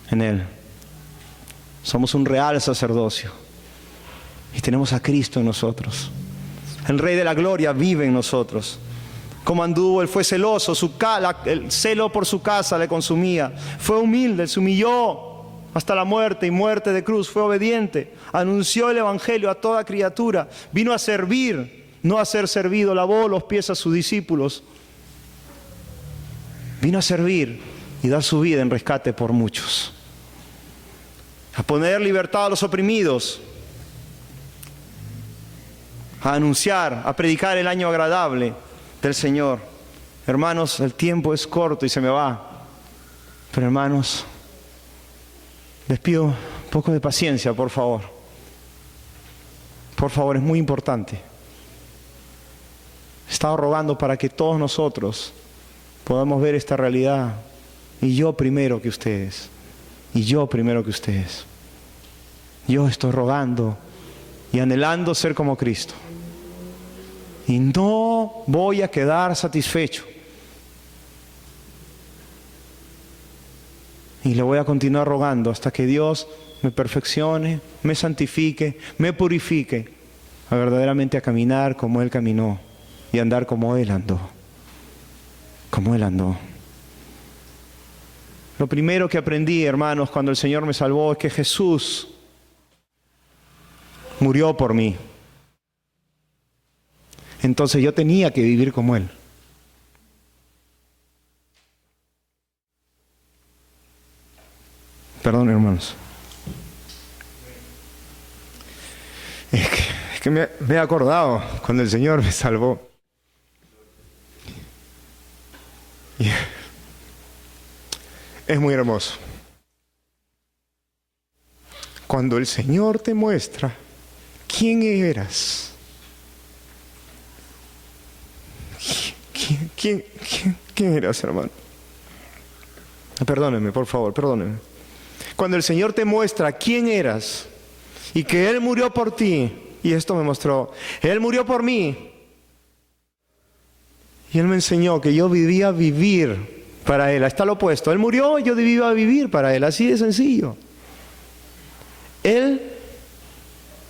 en Él. Somos un real sacerdocio. Y tenemos a Cristo en nosotros. El Rey de la gloria vive en nosotros. Como anduvo, Él fue celoso. El celo por su casa le consumía. Fue humilde, se humilló hasta la muerte y muerte de cruz. Fue obediente. Anunció el evangelio a toda criatura. Vino a servir, no a ser servido. Lavó los pies a sus discípulos. Vino a servir y dar su vida en rescate por muchos. A poner libertad a los oprimidos. A anunciar, a predicar el año agradable del Señor. Hermanos, el tiempo es corto y se me va. Pero hermanos, les pido un poco de paciencia, por favor. Por favor, es muy importante. He estado rogando para que todos nosotros podamos ver esta realidad. Y yo primero que ustedes. Y yo primero que ustedes. Yo estoy rogando y anhelando ser como Cristo. Y no voy a quedar satisfecho. Y le voy a continuar rogando hasta que Dios me perfeccione, me santifique, me purifique, a verdaderamente a caminar como Él caminó y andar como Él andó. Como Él andó. Lo primero que aprendí, hermanos, cuando el Señor me salvó, es que Jesús murió por mí. Entonces yo tenía que vivir como Él. Perdón, hermanos. Es que me he acordado cuando el Señor me salvó. Es muy hermoso. cuando el Señor te muestra quién eras. ¿Quién eras, hermano? Perdóneme, por favor, perdóneme. Cuando el Señor te muestra quién eras y que Él murió por ti, y esto me mostró, Él murió por mí. Y Él me enseñó que yo debía vivir para Él. Está lo opuesto. Él murió y yo debía vivir para Él. Así de sencillo. Él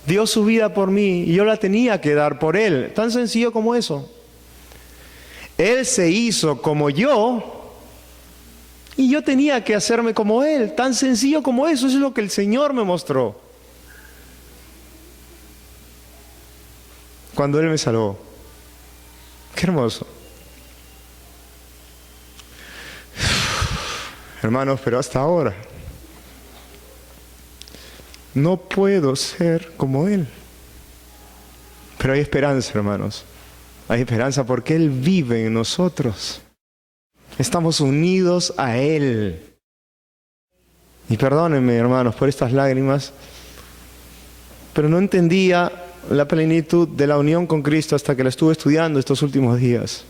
dio su vida por mí y yo la tenía que dar por Él. Tan sencillo como eso. Él se hizo como yo y yo tenía que hacerme como Él. Tan sencillo como eso. Eso es lo que el Señor me mostró cuando Él me salvó. Qué hermoso. Hermanos, pero hasta ahora no puedo ser como Él. Pero hay esperanza, hermanos. Hay esperanza porque Él vive en nosotros. Estamos unidos a Él. Y perdónenme, hermanos, por estas lágrimas, pero no entendía la plenitud de la unión con Cristo hasta que la estuve estudiando estos últimos días.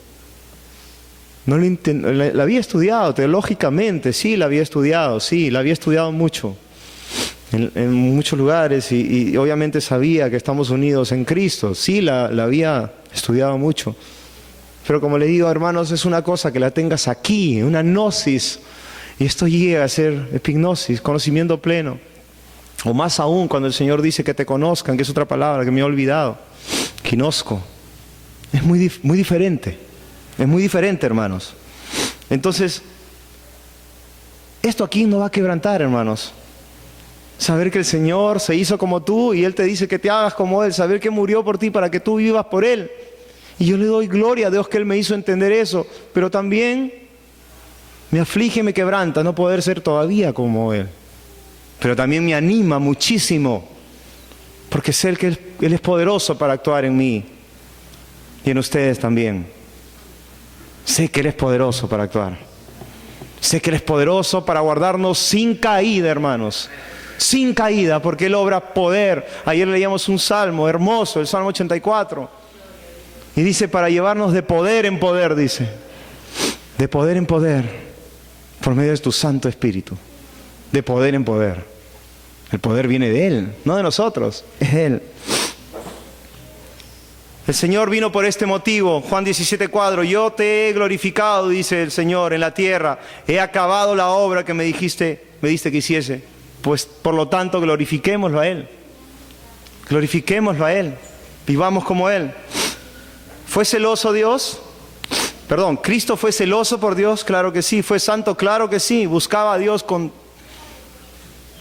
No la había estudiado teológicamente, sí, la había estudiado mucho, en muchos lugares y obviamente sabía que estamos unidos en Cristo, sí, la había estudiado mucho. Pero como le digo, hermanos, es una cosa que la tengas aquí, una gnosis, y esto llega a ser epignosis, conocimiento pleno. O más aún cuando el Señor dice que te conozcan, que es otra palabra que me he olvidado, ginosco. Es muy diferente. Es muy diferente, hermanos. Entonces, esto aquí no va a quebrantar, hermanos. Saber que el Señor se hizo como tú y Él te dice que te hagas como Él. Saber que murió por ti para que tú vivas por Él. Y yo le doy gloria a Dios que Él me hizo entender eso. Pero también me aflige y me quebranta no poder ser todavía como Él. Pero también me anima muchísimo. Porque sé que Él es poderoso para actuar en mí. Y en ustedes también. Sé que Él es poderoso para actuar. Sé que Él es poderoso para guardarnos sin caída, hermanos. Sin caída, porque Él obra poder. Ayer leíamos un salmo hermoso, el Salmo 84. Y dice, para llevarnos de poder en poder, dice. De poder en poder, por medio de tu Santo Espíritu. De poder en poder. El poder viene de Él, no de nosotros, es de Él. El Señor vino por este motivo. Juan 17:4. Yo te he glorificado, dice el Señor, en la tierra. He acabado la obra que me diste que hiciese. Pues por lo tanto glorifiquémoslo a Él. Glorifiquémoslo a Él. Vivamos como Él. ¿Fue celoso Dios? Perdón, ¿Cristo fue celoso por Dios? Claro que sí. ¿Fue santo? Claro que sí. Buscaba a Dios con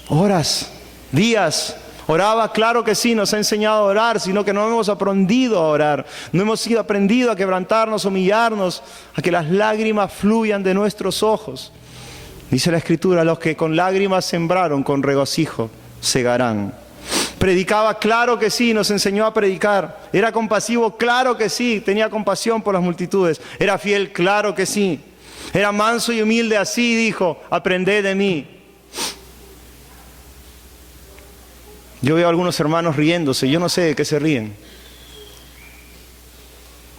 horas, días. Oraba, claro que sí, nos ha enseñado a orar, sino que no hemos aprendido a orar. No hemos aprendido a quebrantarnos, humillarnos, a que las lágrimas fluyan de nuestros ojos. Dice la Escritura, los que con lágrimas sembraron, con regocijo segarán. Predicaba, claro que sí, nos enseñó a predicar. Era compasivo, claro que sí, tenía compasión por las multitudes. Era fiel, claro que sí. Era manso y humilde, así dijo, aprended de mí. Yo veo a algunos hermanos riéndose, yo no sé de qué se ríen.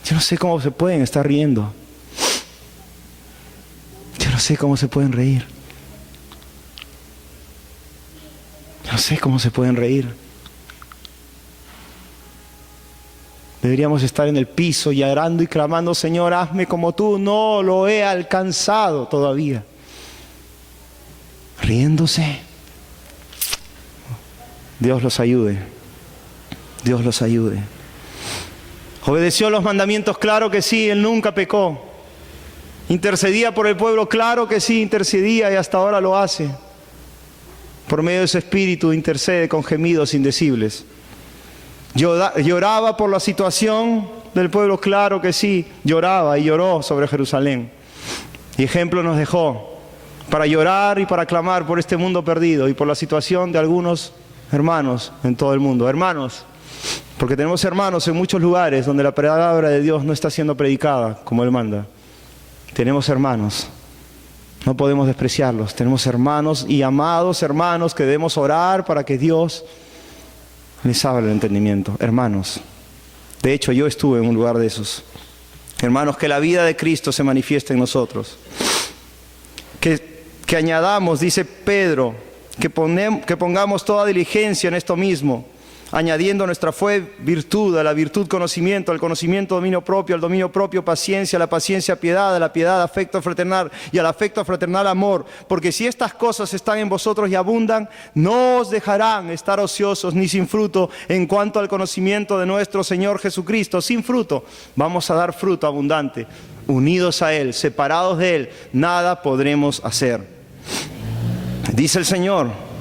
Yo no sé cómo se pueden estar riendo. Yo no sé cómo se pueden reír. Yo no sé cómo se pueden reír. Deberíamos estar en el piso llorando y clamando, Señor, hazme como tú. No lo he alcanzado todavía. Riéndose. Dios los ayude. Dios los ayude. Obedeció los mandamientos, claro que sí, Él nunca pecó. Intercedía por el pueblo, claro que sí, intercedía y hasta ahora lo hace. Por medio de su Espíritu intercede con gemidos indecibles. Lloraba por la situación del pueblo, claro que sí, lloraba y lloró sobre Jerusalén. Y ejemplo nos dejó para llorar y para clamar por este mundo perdido y por la situación de algunos hermanos en todo el mundo. Hermanos, porque tenemos hermanos en muchos lugares donde la palabra de Dios no está siendo predicada como Él manda. Tenemos hermanos No podemos despreciarlos. Tenemos hermanos y amados hermanos que debemos orar para que Dios les abra el entendimiento. Hermanos, de hecho yo estuve en un lugar de esos. Hermanos, que la vida de Cristo se manifieste en nosotros. Que añadamos, dice Pedro, que pongamos toda diligencia en esto mismo, añadiendo a nuestra fe virtud, a la virtud conocimiento, al conocimiento dominio propio, al dominio propio paciencia, a la paciencia piedad, a la piedad afecto fraternal y al afecto fraternal amor. Porque si estas cosas están en vosotros y abundan, no os dejarán estar ociosos ni sin fruto en cuanto al conocimiento de nuestro Señor Jesucristo. Sin fruto, vamos a dar fruto abundante. Unidos a Él, separados de Él, nada podremos hacer. Dice el Señor.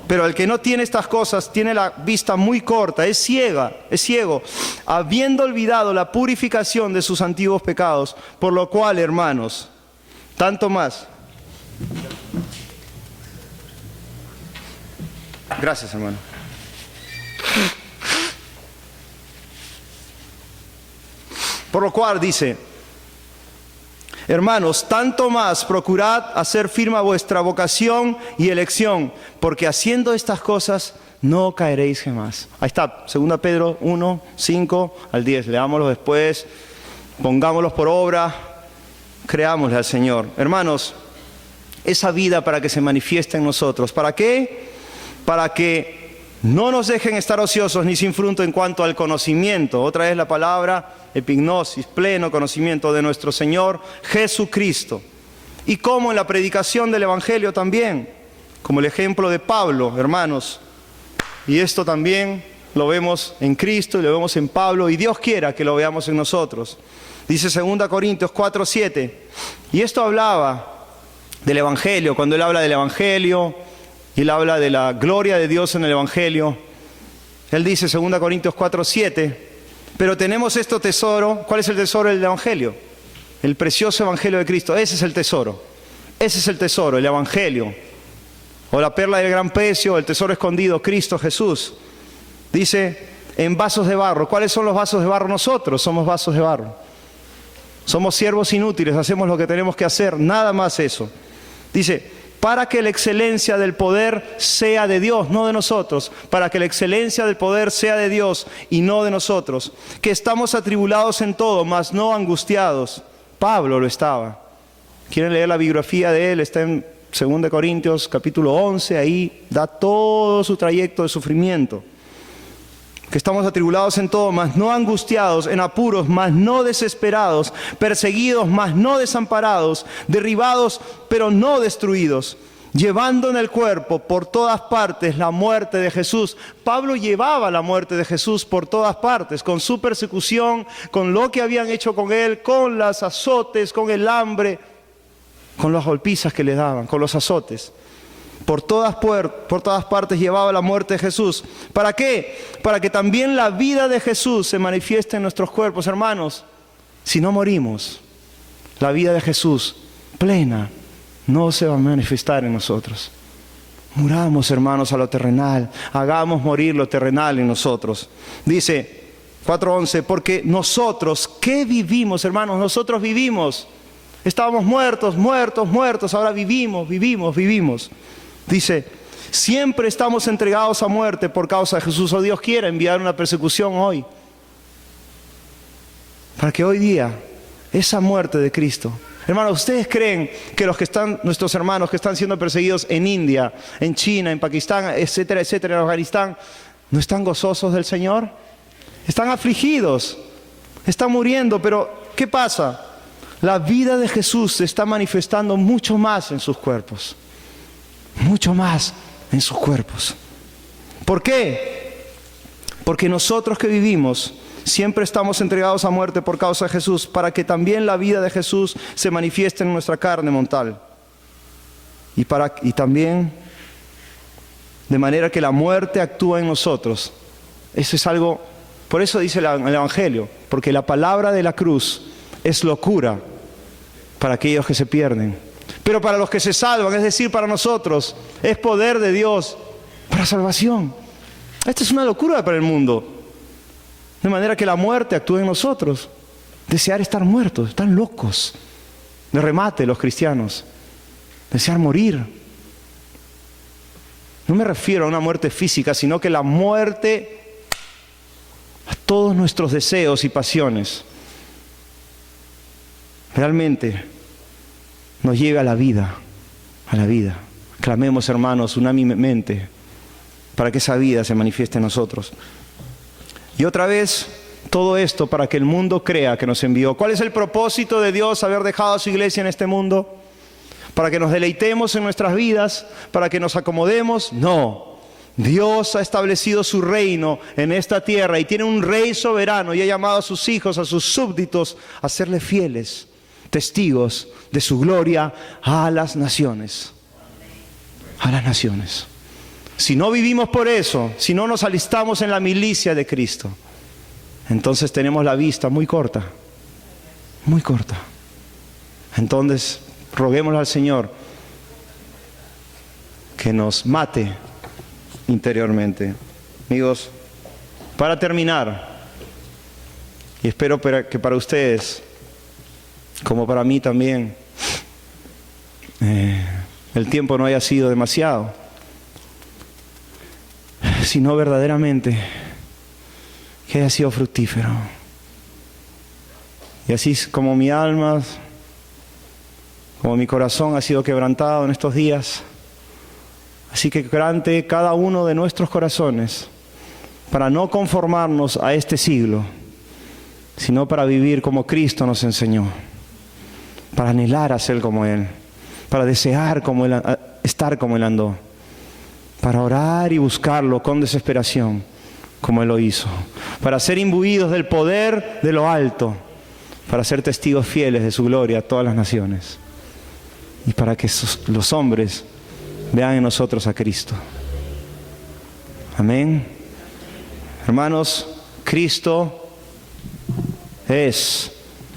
Pero el que no tiene estas cosas tiene la vista muy corta, es ciego, habiendo olvidado la purificación de sus antiguos pecados, por lo cual, hermanos, tanto más. Gracias, hermano. Por lo cual dice: hermanos, tanto más procurad hacer firme vuestra vocación y elección, porque haciendo estas cosas no caeréis jamás. Ahí está, 2 Pedro 1, 5 al 10. Leámoslo después, pongámoslos por obra, creámosle al Señor. Hermanos, esa vida para que se manifieste en nosotros. ¿Para qué? Para que no nos dejen estar ociosos ni sin fruto en cuanto al conocimiento. Otra vez la palabra epignosis, pleno conocimiento de nuestro Señor Jesucristo. Y como en la predicación del Evangelio también, como el ejemplo de Pablo, hermanos. Y esto también lo vemos en Cristo y lo vemos en Pablo, y Dios quiera que lo veamos en nosotros. Dice 2 Corintios 4, 7. Y esto hablaba del Evangelio, cuando él habla del Evangelio, y él habla de la gloria de Dios en el Evangelio. Él dice 2 Corintios 4, 7, pero tenemos este tesoro. ¿Cuál es el tesoro del Evangelio? El precioso Evangelio de Cristo. Ese es el tesoro. Ese es el tesoro, el Evangelio. O la perla del gran precio, el tesoro escondido, Cristo Jesús. Dice, en vasos de barro. ¿Cuáles son los vasos de barro? Nosotros somos vasos de barro. Somos siervos inútiles, hacemos lo que tenemos que hacer, nada más eso. Dice, para que la excelencia del poder sea de Dios, no de nosotros. Para que la excelencia del poder sea de Dios y no de nosotros. Que estamos atribulados en todo, mas no angustiados. Pablo lo estaba. ¿Quieren leer la biografía de él? Está en 2 Corintios capítulo 11, ahí da todo su trayecto de sufrimiento. Que estamos atribulados en todo, mas no angustiados, en apuros, mas no desesperados, perseguidos, mas no desamparados, derribados, pero no destruidos, llevando en el cuerpo por todas partes la muerte de Jesús. Pablo llevaba la muerte de Jesús por todas partes, con su persecución, con lo que habían hecho con él, con los azotes, con el hambre, con las golpizas que le daban, con los azotes. Por todas partes llevaba la muerte de Jesús. ¿Para qué? Para que también la vida de Jesús se manifieste en nuestros cuerpos. Hermanos, si no morimos, la vida de Jesús plena no se va a manifestar en nosotros. Muramos, hermanos, a lo terrenal. Hagamos morir lo terrenal en nosotros. Dice 4:11, porque nosotros, ¿qué vivimos, hermanos? Nosotros vivimos. Estábamos muertos, ahora vivimos. Dice, siempre estamos entregados a muerte por causa de Jesús. O Dios quiere enviar una persecución hoy, para que hoy día, esa muerte de Cristo. Hermanos, ¿ustedes creen que nuestros hermanos que están siendo perseguidos en India, en China, en Pakistán, etcétera, en Afganistán, no están gozosos del Señor? Están afligidos, están muriendo, pero ¿qué pasa? La vida de Jesús se está manifestando mucho más en sus cuerpos. Mucho más en sus cuerpos. ¿Por qué? Porque nosotros que vivimos siempre estamos entregados a muerte por causa de Jesús, para que también la vida de Jesús se manifieste en nuestra carne mortal. Y también de manera que la muerte actúa en nosotros. Eso es algo, por eso dice el Evangelio, porque la palabra de la cruz es locura para aquellos que se pierden. Pero para los que se salvan, es decir, para nosotros, es poder de Dios para salvación. Esta es una locura para el mundo. De manera que la muerte actúe en nosotros. Desear estar muertos, están locos. De remate los cristianos. Desear morir. No me refiero a una muerte física, sino que la muerte a todos nuestros deseos y pasiones realmente nos lleve a la vida, a la vida. Clamemos, hermanos, unánimemente para que esa vida se manifieste en nosotros. Y otra vez, todo esto para que el mundo crea que nos envió. ¿Cuál es el propósito de Dios haber dejado a su iglesia en este mundo? ¿Para que nos deleitemos en nuestras vidas? ¿Para que nos acomodemos? No. Dios ha establecido su reino en esta tierra y tiene un rey soberano y ha llamado a sus hijos, a sus súbditos, a serle fieles, testigos de su gloria a las naciones. A las naciones. Si no vivimos por eso, si no nos alistamos en la milicia de Cristo, entonces tenemos la vista muy corta. Muy corta. Entonces, roguémosle al Señor que nos mate interiormente. Amigos, para terminar, y espero que para ustedes, como para mí también, el tiempo no haya sido demasiado, sino verdaderamente que haya sido fructífero. Y así como mi alma, como mi corazón ha sido quebrantado en estos días, así que quebrante cada uno de nuestros corazones para no conformarnos a este siglo, sino para vivir como Cristo nos enseñó, para anhelar a ser como Él, para desear como Él, estar como Él andó, para orar y buscarlo con desesperación, como Él lo hizo, para ser imbuidos del poder de lo alto, para ser testigos fieles de su gloria a todas las naciones, y para que los hombres vean en nosotros a Cristo. Amén. Hermanos, Cristo es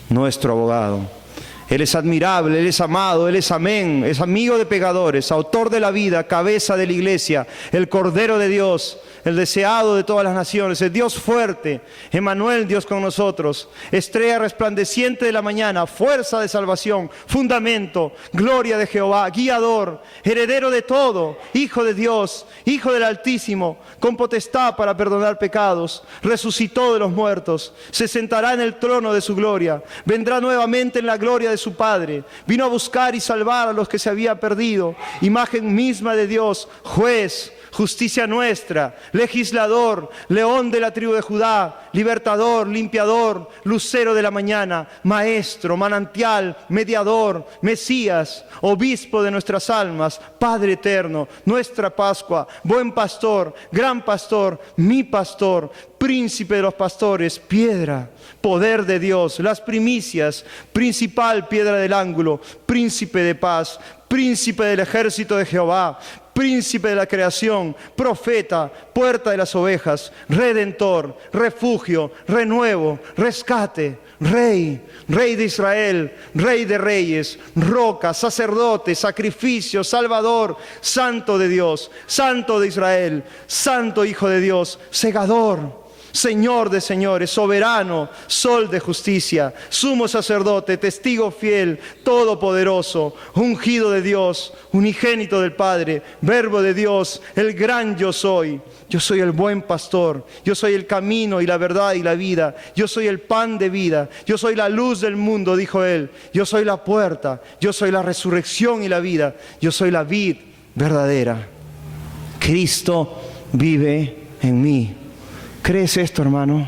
nuestro abogado. Él es admirable, Él es amado, Él es amén, es amigo de pecadores, autor de la vida, cabeza de la iglesia, el Cordero de Dios, el deseado de todas las naciones, el Dios fuerte, Emmanuel, Dios con nosotros, estrella resplandeciente de la mañana, fuerza de salvación, fundamento, gloria de Jehová, guiador, heredero de todo, Hijo de Dios, Hijo del Altísimo, con potestad para perdonar pecados, resucitó de los muertos, se sentará en el trono de su gloria, vendrá nuevamente en la gloria de su Padre, vino a buscar y salvar a los que se había perdido, imagen misma de Dios, juez, justicia nuestra, legislador, león de la tribu de Judá, libertador, limpiador, lucero de la mañana, maestro, manantial, mediador, Mesías, obispo de nuestras almas, Padre eterno, nuestra Pascua, buen pastor, gran pastor, mi pastor, príncipe de los pastores, piedra, poder de Dios, las primicias, principal piedra del ángulo, príncipe de paz, príncipe del ejército de Jehová, príncipe de la creación, profeta, puerta de las ovejas, redentor, refugio, renuevo, rescate, rey, rey de Israel, rey de reyes, roca, sacerdote, sacrificio, salvador, santo de Dios, santo de Israel, santo Hijo de Dios, segador, Señor de señores, soberano, sol de justicia, sumo sacerdote, testigo fiel, todopoderoso, ungido de Dios, unigénito del Padre, verbo de Dios, el gran yo soy. Yo soy el buen pastor, yo soy el camino y la verdad y la vida, yo soy el pan de vida, yo soy la luz del mundo, dijo él, yo soy la puerta, yo soy la resurrección y la vida, yo soy la vid verdadera. Cristo vive en mí. ¿Crees esto, hermano?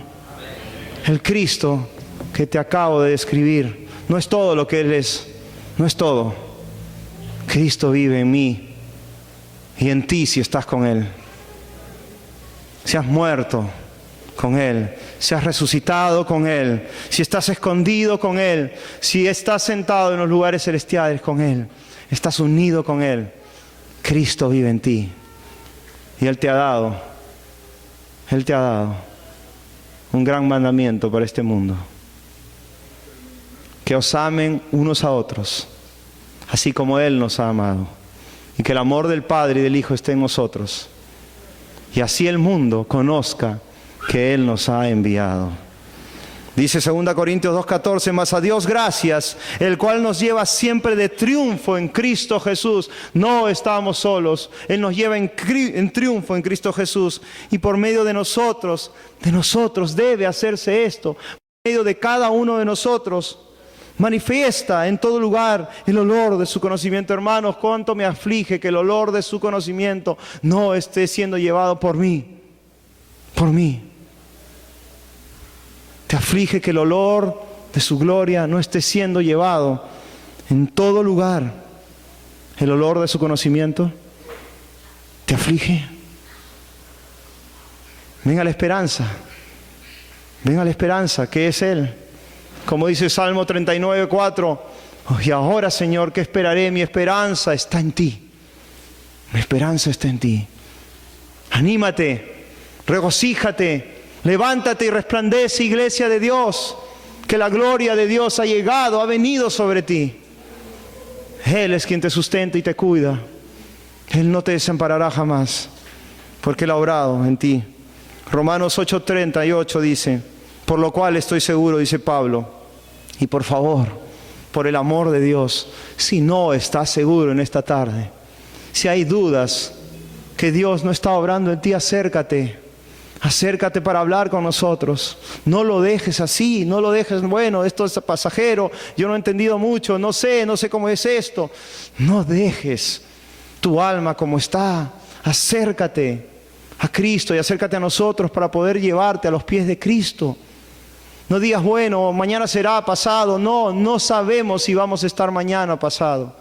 El Cristo que te acabo de describir no es todo lo que Él es, no es todo. Cristo vive en mí y en ti si estás con Él. Si has muerto con Él, si has resucitado con Él, si estás escondido con Él, si estás sentado en los lugares celestiales con Él, estás unido con Él, Cristo vive en ti y Él te ha dado un gran mandamiento para este mundo. Que os amen unos a otros, así como Él nos ha amado. Y que el amor del Padre y del Hijo esté en nosotros. Y así el mundo conozca que Él nos ha enviado. Dice 2 Corintios 2:14, mas a Dios gracias, el cual nos lleva siempre de triunfo en Cristo Jesús. No estamos solos, Él nos lleva en triunfo en Cristo Jesús. Y por medio de nosotros debe hacerse esto. Por medio de cada uno de nosotros, manifiesta en todo lugar el olor de su conocimiento. Hermanos, cuánto me aflige que el olor de su conocimiento no esté siendo llevado por mí. Por mí. Te aflige que el olor de su gloria no esté siendo llevado en todo lugar. El olor de su conocimiento te aflige. Venga la esperanza. Venga la esperanza, que es Él. Como dice Salmo 39:4. Y ahora, Señor, ¿qué esperaré? Mi esperanza está en ti. Mi esperanza está en ti. Anímate, regocíjate. Levántate y resplandece, iglesia de Dios, que la gloria de Dios ha llegado, ha venido sobre ti. Él es quien te sustenta y te cuida. Él no te desamparará jamás, porque Él ha obrado en ti. Romanos 8:38 dice, por lo cual estoy seguro, dice Pablo, y por favor, por el amor de Dios, si no estás seguro en esta tarde, si hay dudas que Dios no está obrando en ti, acércate. Acércate para hablar con nosotros. No lo dejes así, no lo dejes, bueno, esto es pasajero, yo no he entendido mucho, no sé cómo es esto. No dejes tu alma como está. Acércate a Cristo y acércate a nosotros para poder llevarte a los pies de Cristo. No digas, bueno, mañana será pasado. No sabemos si vamos a estar mañana o pasado.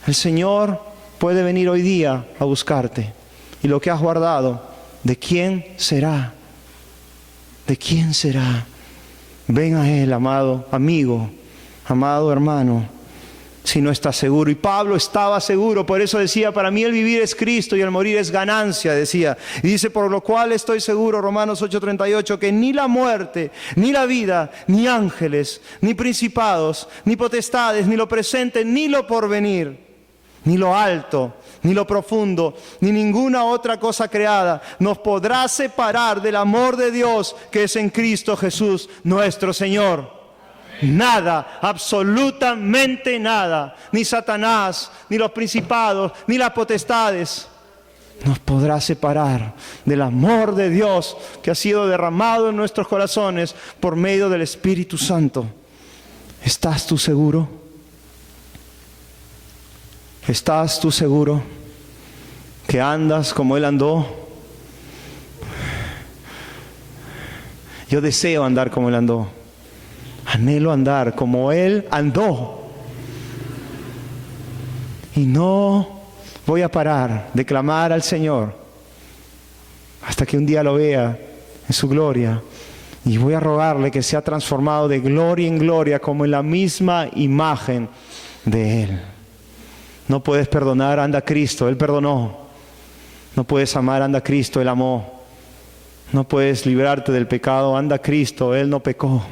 El Señor puede venir hoy día a buscarte. Y lo que has guardado, ¿de quién será? ¿De quién será? Ven a Él, amado amigo, amado hermano, si no estás seguro. Y Pablo estaba seguro, por eso decía, para mí el vivir es Cristo y el morir es ganancia, decía. Y dice, por lo cual estoy seguro, Romanos 8:38, que ni la muerte, ni la vida, ni ángeles, ni principados, ni potestades, ni lo presente, ni lo porvenir, ni lo alto, ni lo profundo, ni ninguna otra cosa creada nos podrá separar del amor de Dios que es en Cristo Jesús nuestro Señor. Amén. Nada, absolutamente nada, ni Satanás, ni los principados, ni las potestades nos podrá separar del amor de Dios que ha sido derramado en nuestros corazones por medio del Espíritu Santo. ¿Estás tú seguro? ¿Estás tú seguro que andas como Él andó? Yo deseo andar como Él andó. Anhelo andar como Él andó. Y no voy a parar de clamar al Señor hasta que un día lo vea en su gloria. Y voy a rogarle que sea transformado de gloria en gloria como en la misma imagen de Él. No puedes perdonar, anda a Cristo, Él perdonó. No puedes amar, anda a Cristo, Él amó. No puedes librarte del pecado, anda a Cristo, Él no pecó.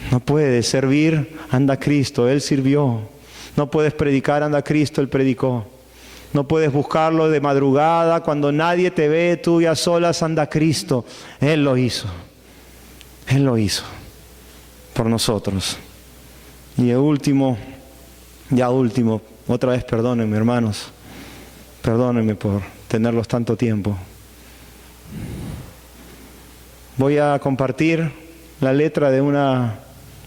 No puedes servir, anda a Cristo, Él sirvió. No puedes predicar, anda a Cristo, Él predicó. No puedes buscarlo de madrugada, cuando nadie te ve, tú y a solas, anda a Cristo. Él lo hizo. Él lo hizo por nosotros. Y el último, otra vez perdónenme, hermanos. Perdónenme por tenerlos tanto tiempo. Voy a compartir la letra de una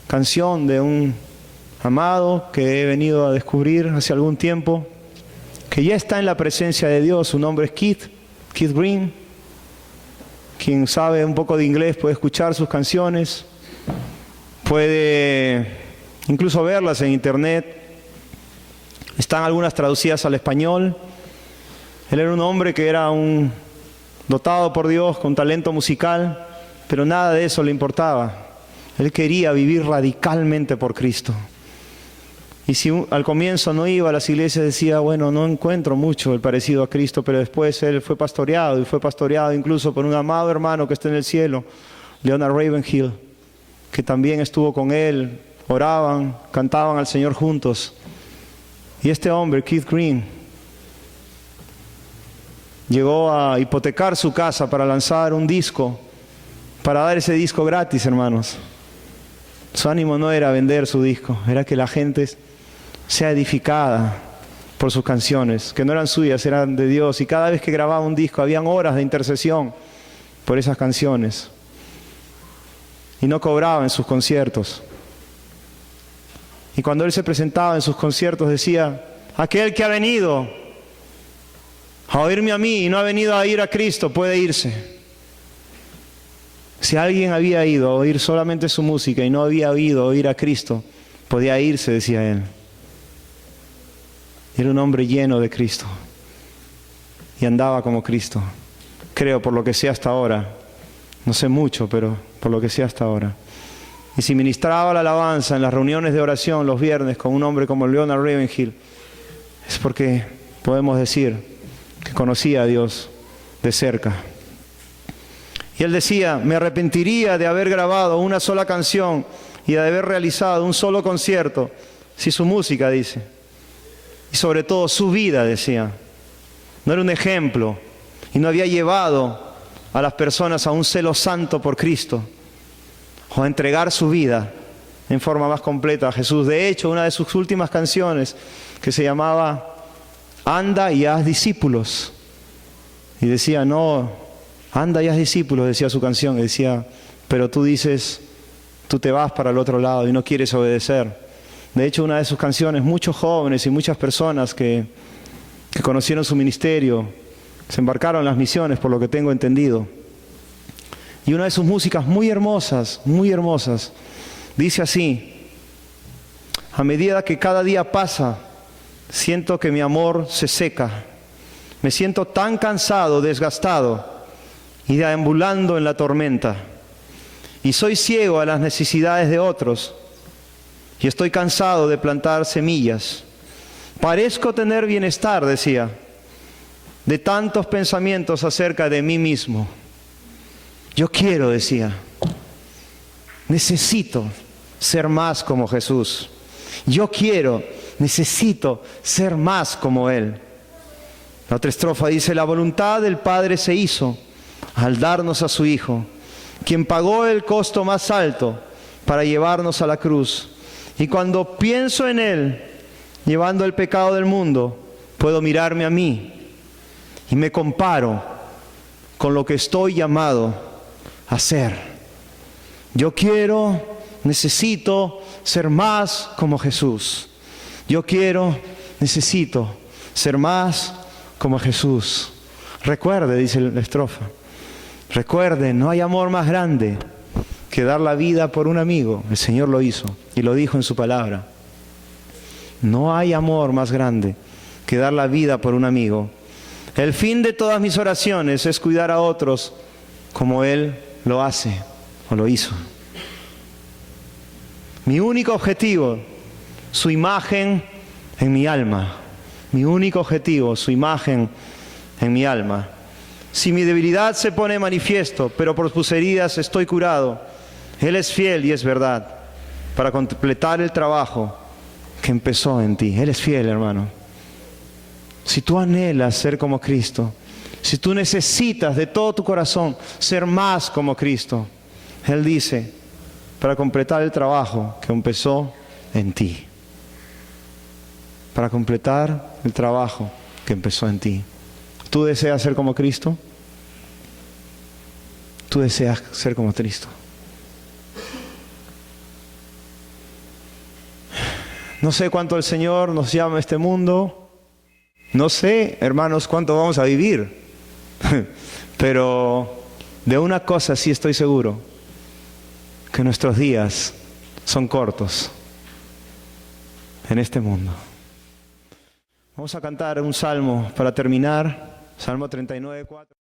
canción de un amado que he venido a descubrir hace algún tiempo, que ya está en la presencia de Dios. Su nombre es Keith Green. Quien sabe un poco de inglés puede escuchar sus canciones, puede incluso verlas en internet. Están algunas traducidas al español. Él era un hombre que era dotado por Dios con talento musical, pero nada de eso le importaba. Él quería vivir radicalmente por Cristo. Y si al comienzo no iba a las iglesias, decía, bueno, no encuentro mucho el parecido a Cristo, pero después él fue pastoreado, y fue pastoreado incluso por un amado hermano que está en el cielo, Leonard Ravenhill, que también estuvo con él, oraban, cantaban al Señor juntos. Y este hombre, Keith Green, llegó a hipotecar su casa para lanzar un disco para dar ese disco gratis, hermanos. Su ánimo no era vender su disco, era que la gente sea edificada por sus canciones, que no eran suyas, eran de Dios. Y cada vez que grababa un disco, habían horas de intercesión por esas canciones. Y no cobraba en sus conciertos. Y cuando él se presentaba en sus conciertos decía: aquel que ha venido a oírme a mí y no ha venido a oír a Cristo puede irse. Si alguien había ido a oír solamente su música y no había oído oír a Cristo, podía irse, decía él. Era un hombre lleno de Cristo y andaba como Cristo. Creo, por lo que sé hasta ahora. No sé mucho, pero por lo que sé hasta ahora. Y si ministraba la alabanza en las reuniones de oración los viernes con un hombre como Leonard Ravenhill, es porque podemos decir que conocía a Dios de cerca. Y él decía: me arrepentiría de haber grabado una sola canción y de haber realizado un solo concierto si su música, dice, y sobre todo su vida, decía, no era un ejemplo y no había llevado a las personas a un celo santo por Cristo o a entregar su vida en forma más completa a Jesús. De hecho, una de sus últimas canciones, que se llamaba Anda y haz discípulos, y decía: no, anda y haz discípulos, decía su canción, y decía: pero tú dices, tú te vas para el otro lado y no quieres obedecer. De hecho, una de sus canciones, muchos jóvenes y muchas personas que conocieron su ministerio se embarcaron en las misiones, por lo que tengo entendido. Y una de sus músicas muy hermosas, dice así: a medida que cada día pasa, siento que mi amor se seca. Me siento tan cansado, desgastado y deambulando en la tormenta. Y soy ciego a las necesidades de otros. Y estoy cansado de plantar semillas. Parezco tener bienestar, decía, de tantos pensamientos acerca de mí mismo. Yo quiero, decía, necesito ser más como Jesús. Yo necesito ser más como Él. La otra estrofa dice: la voluntad del Padre se hizo al darnos a su Hijo, quien pagó el costo más alto para llevarnos a la cruz. Y cuando pienso en Él, llevando el pecado del mundo, puedo mirarme a mí y me comparo con lo que estoy llamado a ser. Yo necesito ser más como Jesús. Yo necesito ser más como Jesús. Recuerde, dice la estrofa, recuerden, no hay amor más grande que dar la vida por un amigo. El Señor lo hizo y lo dijo en su palabra. No hay amor más grande que dar la vida por un amigo. El fin de todas mis oraciones es cuidar a otros como Él lo hace o lo hizo. Mi único objetivo, su imagen en mi alma. Mi único objetivo, su imagen en mi alma. Si mi debilidad se pone manifiesto, pero por sus heridas estoy curado, Él es fiel y es verdad para completar el trabajo que empezó en ti. Él es fiel, hermano. Si tú anhelas ser como Cristo, si tú necesitas de todo tu corazón ser más como Cristo, Él dice, para completar el trabajo que empezó en ti. Para completar el trabajo que empezó en ti. ¿Tú deseas ser como Cristo? ¿Tú deseas ser como Cristo? No sé cuánto el Señor nos llama a este mundo. No sé, hermanos, cuánto vamos a vivir. Pero de una cosa sí estoy seguro, que nuestros días son cortos en este mundo. Vamos a cantar un salmo para terminar, Salmo 39:4.